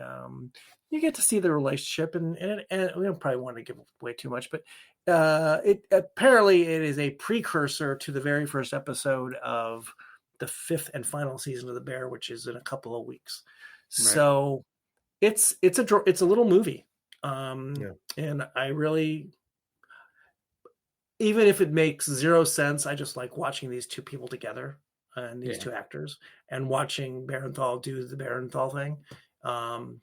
you get to see the relationship, and we don't probably want to give away too much, but it is a precursor to the very first episode of the 5th and final season of The Bear, which is in a couple of weeks. Right. So it's a little movie. And I really, even if it makes zero sense, I just like watching these two people together, and these two actors, and watching Barenthal do the Barenthal thing.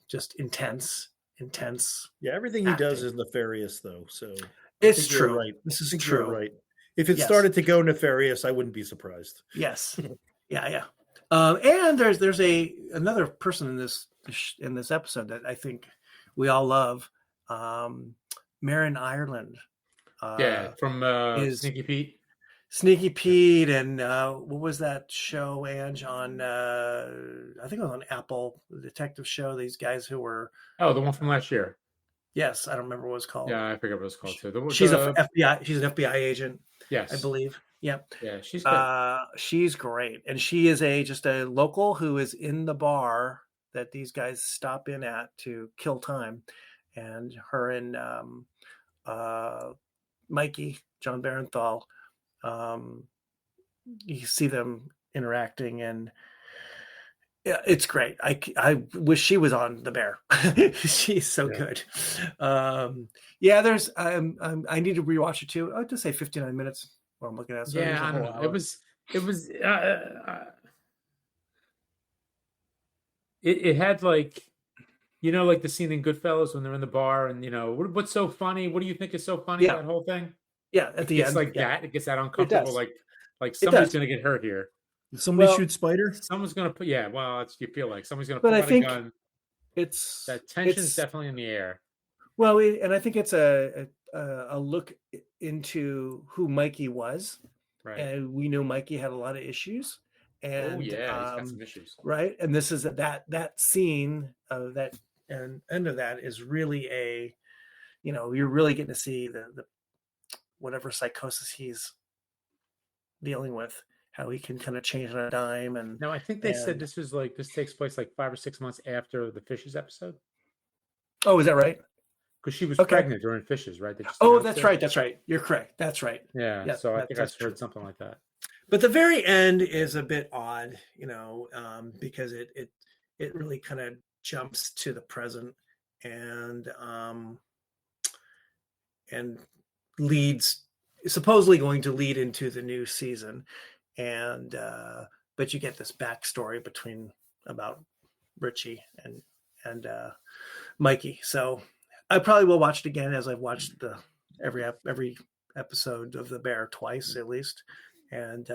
Just intense. Yeah, everything he does is nefarious, though. So it's true. Right. This is true. Right. If it started to go nefarious, I wouldn't be surprised. Yes. Yeah. And there's another person in this episode that I think we all love. Marin Ireland. From Sneaky Pete, and what was that show, Ange, on I think it was on Apple, the detective show, these guys who were the one from last year. Yes, I don't remember what it was called. Yeah, I forget what it was called too. She's an FBI agent. Yes, I believe. Yeah, she's good. She's great, and she is just a local who is in the bar that these guys stop in at to kill time, and her and Mikey, John Barenthal, you see them interacting, and it's great. I wish she was on The Bear. She's so good. There's I need to rewatch it too. I would just say 59 minutes. What I'm looking at. So I don't know. It was it had like the scene in Goodfellas when they're in the bar, and what's so funny? What do you think is so funny? That whole thing. Yeah, at the end, that it gets that uncomfortable. Like somebody's going to get hurt here. Somebody shoot Spider. Someone's going to put. Yeah, well, you feel like somebody's going to put a gun. It's that tension's definitely in the air. Well, and I think it's a look into who Mikey was, right? And we knew Mikey had a lot of issues. And he's got some issues, right? And this is that scene of that, and end of that is really you're really getting to see the whatever psychosis he's dealing with, how he can kind of change on a dime. And no, I think they said this takes place like 5 or 6 months after the Fishes episode. Oh, is that right? Because she was pregnant during Fishes, right? That's right. That's right. You're correct. That's right. Yeah. So I think I heard something like that. But the very end is a bit odd, because it really kind of jumps to the present, and supposedly going to lead into the new season. And but you get this backstory about Richie and Mikey. So I probably will watch it again, as I've watched every episode of The Bear twice at least, and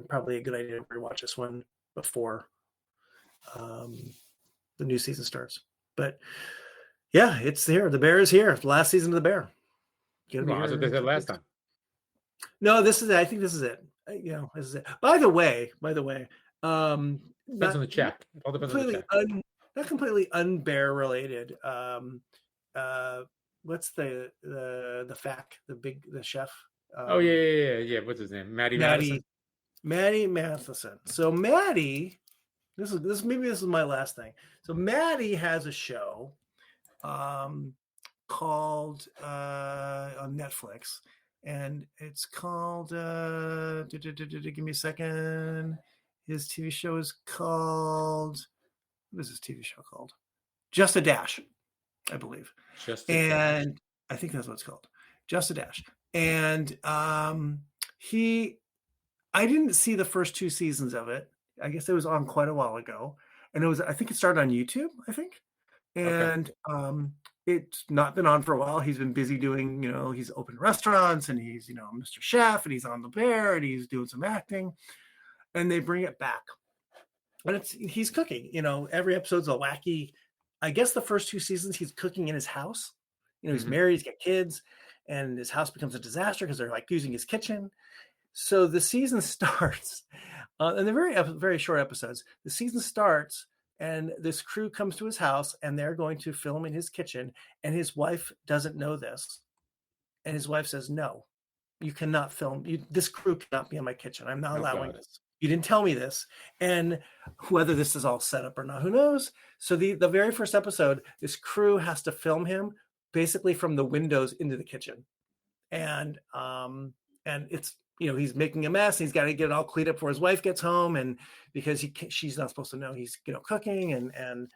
probably a good idea to rewatch this one before the new season starts. But yeah, it's here. The Bear is here. The last season of The Bear. That's what they said last time. No, this is it. I think this is it. This is it. By the way, Depends on the check. It all depends on the check. Not completely unbear related. What's the chef? Yeah. What's his name? Maddie Matheson. So Maddie, this is my last thing. So Maddie has a show called on Netflix, and it's called give me a second. His TV show is called, what is his TV show called? Just a Dash, I believe. I think that's what it's called. Just a Dash. And I didn't see the first 2 seasons of it. I guess it was on quite a while ago. And I think it started on YouTube, I think. And it's not been on for a while. He's been busy doing, he's opened restaurants, and he's, Mr. Chef, and he's on The Bear, and he's doing some acting. And they bring it back. And he's cooking, every episode's a wacky. I guess the first 2 seasons he's cooking in his house. He's married, he's got kids, and his house becomes a disaster because they're like using his kitchen. So the season starts, and they're very, very short episodes. The season starts, and this crew comes to his house, and they're going to film in his kitchen. And his wife doesn't know this. And his wife says, "No, you cannot film. This crew cannot be in my kitchen. I'm not allowing this. You didn't tell me this." And whether this is all set up or not, who knows? So the very first episode, this crew has to film him basically from the windows into the kitchen. And it's, he's making a mess. He's got to get it all cleaned up before his wife gets home. And because she's not supposed to know he's, cooking. And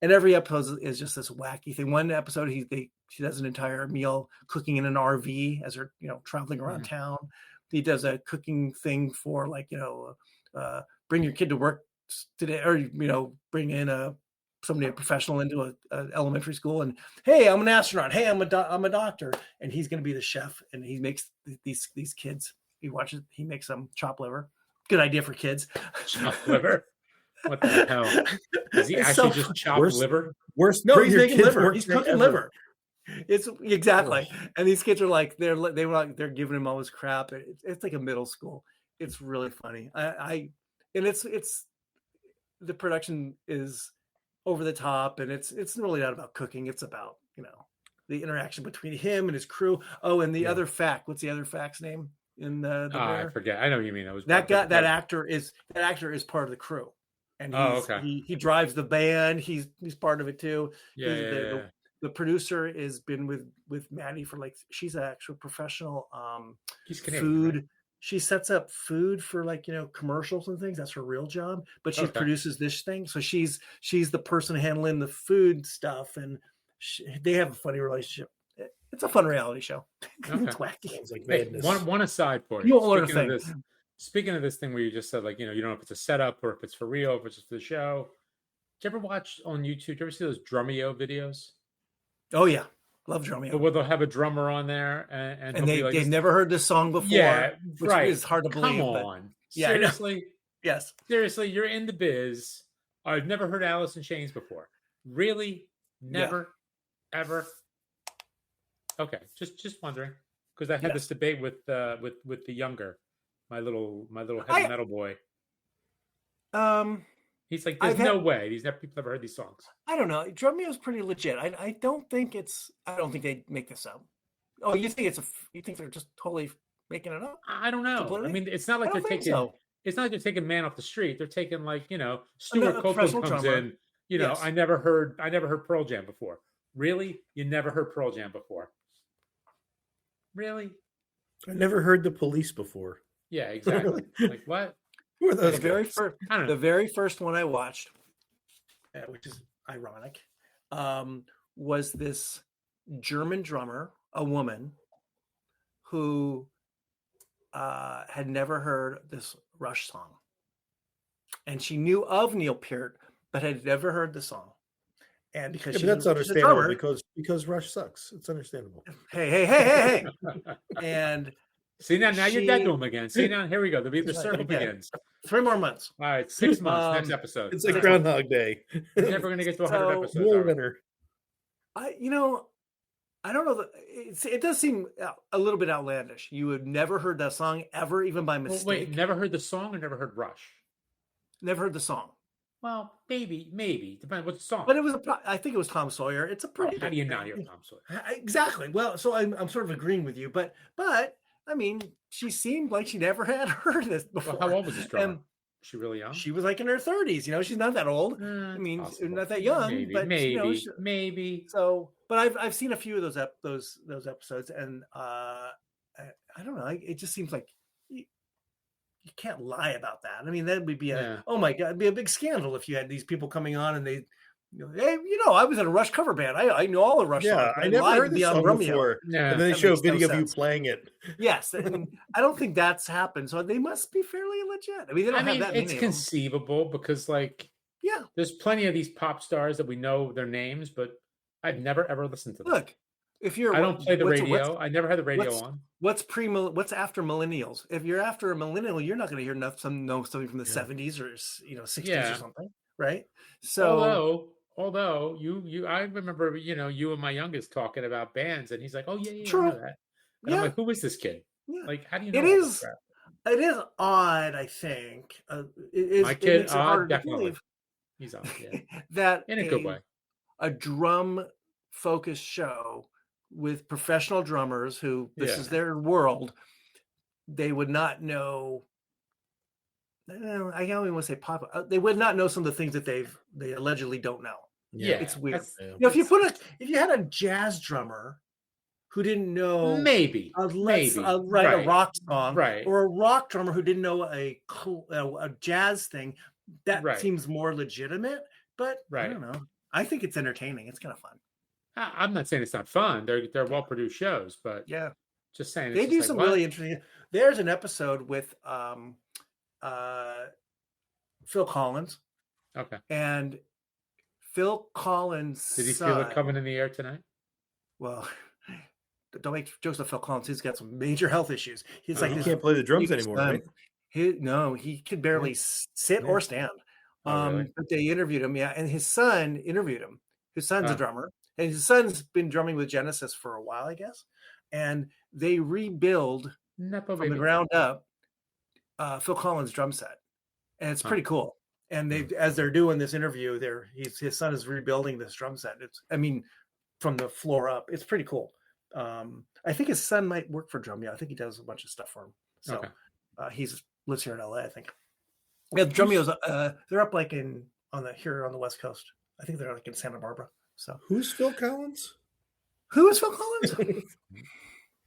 every episode is just this wacky thing. One episode, he does an entire meal cooking in an RV as they're, traveling around town. He does a cooking thing for bring your kid to work today, or, bring in somebody, a professional into a elementary school, and, "Hey, I'm an astronaut. Hey, I'm a doctor." And he's going to be the chef, and he makes these kids, he makes them chopped liver. Good idea for kids. Chopped liver? What the hell? Is he actually just chopped liver? No, he's making liver. He's cooking liver. It's exactly. And these kids are like, they're giving him all this crap. It's like a middle school. It's really funny. And it's the production is over the top, and it's really not about cooking. It's about, the interaction between him and his crew. Oh, and the other fact, what's the other fact's name in the Bear? I forget. I know what you mean. That actor is part of the crew. And he drives the band. He's part of it too. The producer has been with Maddie for she's an actual professional he's Canadian, food. right? She sets up food for commercials and things. That's her real job. But she produces this thing. So she's the person handling the food stuff, and they have a funny relationship. It's a fun reality show. It's wacky. Sounds like madness. One aside for you. You won't learn a thing. Speaking of this thing where you just said, you don't know if it's a setup or if it's for real, if it's just for the show. Did you ever watch on YouTube? Did you ever see those Drumeo videos? Oh yeah, love Drumeo. Where they'll have a drummer on there, and they've never heard this song before. Yeah, which is hard to believe. Come on, yeah, seriously. Yes, seriously, you're in the biz. I've never heard Alice in Chains before. Really, never, ever. Okay, just wondering, because I had this debate with the younger, my little heavy metal boy. He's like, there's no way. People never heard these songs. I don't know. Drumeo is pretty legit. I don't think they make this up. Oh, you think they're just totally making it up? I don't know. Completely? I mean, it's not like they're taking. So. It's not like they're taking man off the street. They're taking Stuart Copeland comes in. I never heard Pearl Jam before. Really, you never heard Pearl Jam before? Really? I never heard The Police before. Yeah, exactly. Like what? Who are those the very first one I watched, which is ironic, was this German drummer, a woman, who had never heard this Rush song. And she knew of Neil Peart, but had never heard the song. And because that's understandable, because Rush sucks. It's understandable. Hey. And see now you're dead to him again. See now, here we go. The circle begins. 3 more months. All right, 6 months. Next episode. It's like Groundhog Day. You're never going to get to 100 episodes. Real winner. I don't know. It does seem a little bit outlandish. You had never heard that song ever, even by mistake. Well, wait, never heard the song or never heard Rush? Never heard the song. Well, maybe depending what the song. But it was I think it was Tom Sawyer. It's a pretty. How do you not hear Tom Sawyer? Exactly. Well, so I'm sort of agreeing with you, but I mean, she seemed like she never had heard this before. Well, how old was this drummer? She really young? She was like in her 30s. You know, she's not that old. I mean, not that young, but maybe. So, but I've seen a few of those episodes, and I don't know. It just seems like you can't lie about that. I mean, that would be oh my God, it'd be a big scandal if you had these people coming on and they, hey, I was in a Rush cover band. I know all the Rush songs. I never heard this song before. Yeah. And then they show a video of you playing it. Yes, and I don't think that's happened. So they must be fairly legit. I mean, they don't have that many. It's conceivable because, there's plenty of these pop stars that we know their names, but I've never ever listened to them. Look, I don't play the radio. I never had the radio on. What's after millennials? If you're after a millennial, you're not going to hear something from the 70s or 60s or something, right? So although you I remember you and my youngest talking about bands, and he's like, oh yeah, true. I know that. And I'm like, who is this kid? Yeah. Like, how do you know? It is odd. I think my kid odd, definitely. He's odd. Yeah. That in a good way. A drum focused show with professional drummers who this is their world, they would not know. I don't even want to say pop. They would not know some of the things that they allegedly don't know. Yeah, it's weird. If you had a jazz drummer who didn't know a rock song, right, or a rock drummer who didn't know a jazz thing, that seems more legitimate. But I don't know. I think it's entertaining. It's kind of fun. I'm not saying it's not fun. They're well produced shows, but just saying they do some really interesting. There's an episode with Phil Collins. Okay. And Phil Collins. Did he feel it coming in the air tonight? Well, don't make jokes about Phil Collins. He's got some major health issues. He's he can't play the drums anymore, right? He could barely sit or stand. Really? But they interviewed him, and his son interviewed him. His son's a drummer, and his son's been drumming with Genesis for a while, I guess. And they rebuild from the ground up Phil Collins' drum set, and it's pretty cool. And as they're doing this interview, his son is rebuilding this drum set. From the floor up, it's pretty cool. I think his son might work for Drum. Yeah, I think he does a bunch of stuff for him. So he lives here in LA, I think. Yeah, the Drumios, they're up here on the West Coast. I think they're in Santa Barbara. So who's Phil Collins? Who is Phil Collins?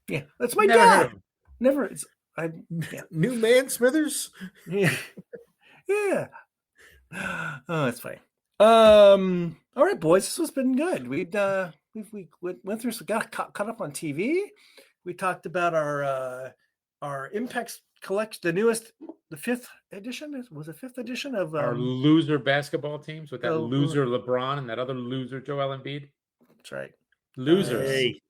Yeah, that's my dad. Never. New man Smithers. Yeah. Yeah. Oh, that's funny. All right, boys, this has been good. We went through, got caught up on TV. We talked about our Impex collection, the fifth edition. Was it fifth edition of our loser basketball teams with that loser LeBron and that other loser Joel Embiid? That's right. Losers. Hey,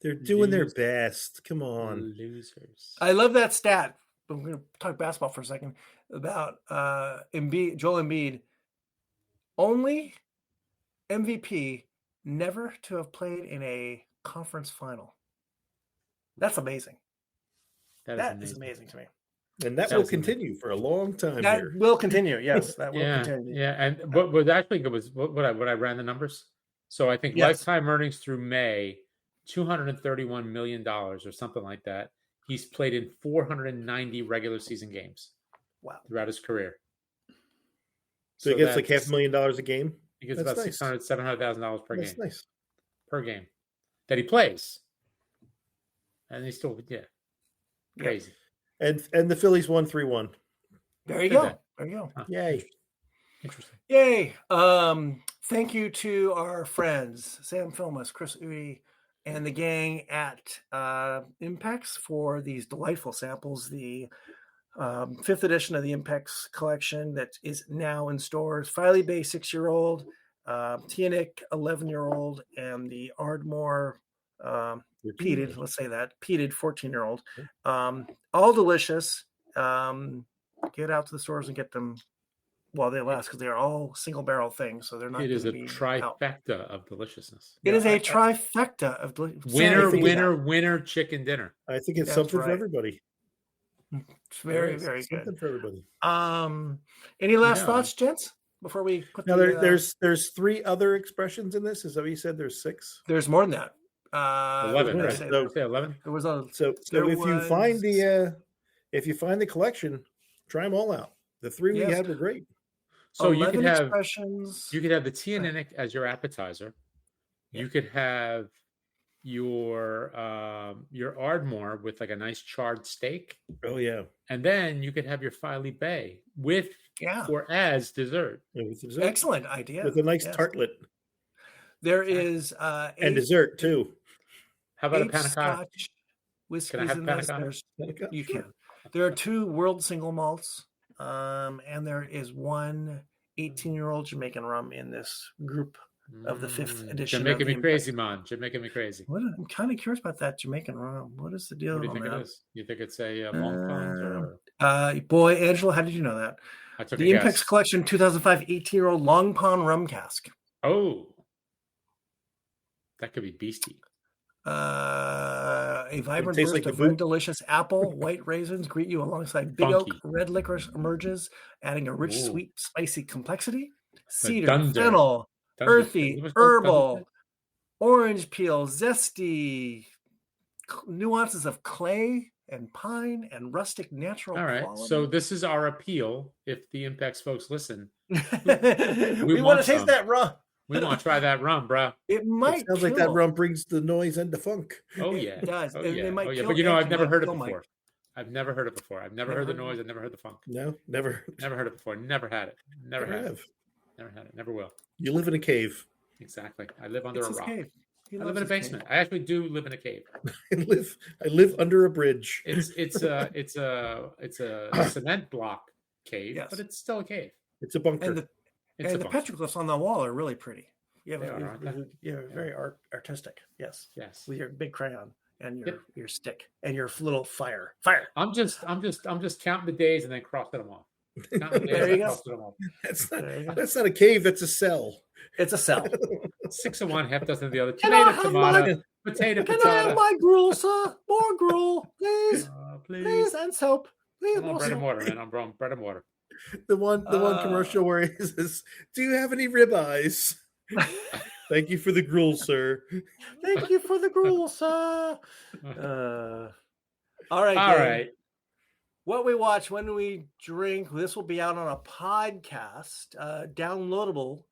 they're doing their best. Come on, losers. I love that stat. I'm going to talk basketball for a second about Joel Embiid. Only MVP never to have played in a conference final. That's amazing. That is amazing to me. And that will continue for a long time. That will continue. Yes, that will continue. Yeah, and what was actually good was what I ran the numbers. So I think lifetime earnings through May, $231 million or something like that. He's played in 490 regular season games. Wow. Throughout his career. So he gets like $500,000 a game? He gets about $600,000, $700,000 per game. That's nice. Per game that he plays. And he's still, crazy. And the Phillies won 3-1. There you go. Huh. Yay. Interesting. Yay. Thank you to our friends, Sam Filmus, Chris Udi, and the gang at Impex for these delightful samples. The fifth edition of the Impex collection that is now in stores. Filey Bay 6-year-old, Tianik 11-year-old, and the Ardmore peated, let's say that, peated 14-year-old. All delicious. Get out to the stores and get them while they last, because they are all single barrel things, so they're not. It is a trifecta of deliciousness. It is a trifecta of winner chicken dinner. I think it's something for everybody. It's very, very good. Something for everybody. Any last thoughts, gents? Before we put now, there's 3 other expressions in this. Is that what you said? There's 6. There's more than that. 11. Right? So 11. There was a so if you find the collection, try them all out. The 3 we had were great. So you could have expressions. You could have the Tianinic as your appetizer. Yeah. You could have your Ardmore with like a nice charred steak. Oh yeah. And then you could have your Filey Bay with or as dessert. Yeah, with dessert. Excellent idea. With a nice tartlet. There is and dessert too. How about a panna cotta? Whiskies can I have panna cotta? You can. There are 2 world single malts, and there is 1 18-year-old Jamaican rum in this group of the 5th edition. You're making me crazy, man. You're making me crazy. I'm kind of curious about that Jamaican rum. What is the deal? What do you think it is? You think it's a Long Pond? Boy, Angela, how did you know that? I took the Impex Collection 2005 18-year-old Long Pond rum cask. Oh, that could be beastie. A vibrant burst of rum delicious apple, white raisins greet you alongside big oak. Red licorice emerges, adding a rich, sweet, spicy complexity. Cedar, fennel, earthy, herbal, orange peel, zesty, nuances of clay and pine and rustic natural. All right. Quality. So this is our appeal. If the Impex folks listen, we want to taste that rum. We want to try that rum, bro. It might. It sounds like that rum brings the noise and the funk. Oh yeah, it does. Oh, yeah. But I've never heard it before. I've never heard it before. I've never heard the noise. I've never heard the funk. No, never. Never heard it before. Never had it. Never had it. Never had it. Never will. You live in a cave. Exactly. I live under a rock. Cave. I live in a basement. I actually do live in a cave. I live under a bridge. It's a cement block cave, but it's still a cave. It's a bunker. And the petroglyphs on the wall are really pretty. You're very artistic. Yes. Yes. With your big crayon and your stick and your little fire. I'm just counting the days and then crossing them off. There you go. That's not a cave. That's a cell. It's a cell. 6 of one, half dozen of the other. Tomato, potato. Can I have my gruel, sir? More gruel, please. Please, and soap. Please, more bread soap. and water, man. I'm wrong. Bread and water. The one commercial where he says, "Do you have any ribeyes?" Thank you for the gruel, sir. Thank you for the gruel, sir. All right. What we watch when we drink. This will be out on a podcast, downloadable.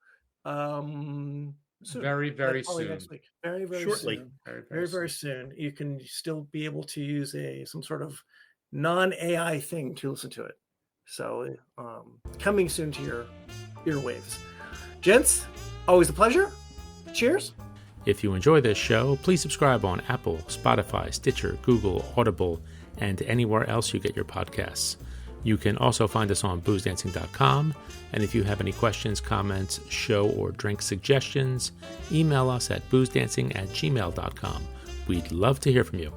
Soon. Very soon. Next week. Very shortly. Soon. Very soon. You can still be able to use some sort of non-AI thing to listen to it. So coming soon to your earwaves. Gents, always a pleasure. Cheers. If you enjoy this show, please subscribe on Apple, Spotify, Stitcher, Google, Audible, and anywhere else you get your podcasts. You can also find us on boozdancing.com. And if you have any questions, comments, show or drink suggestions, email us at boozdancing@gmail.com. We'd love to hear from you.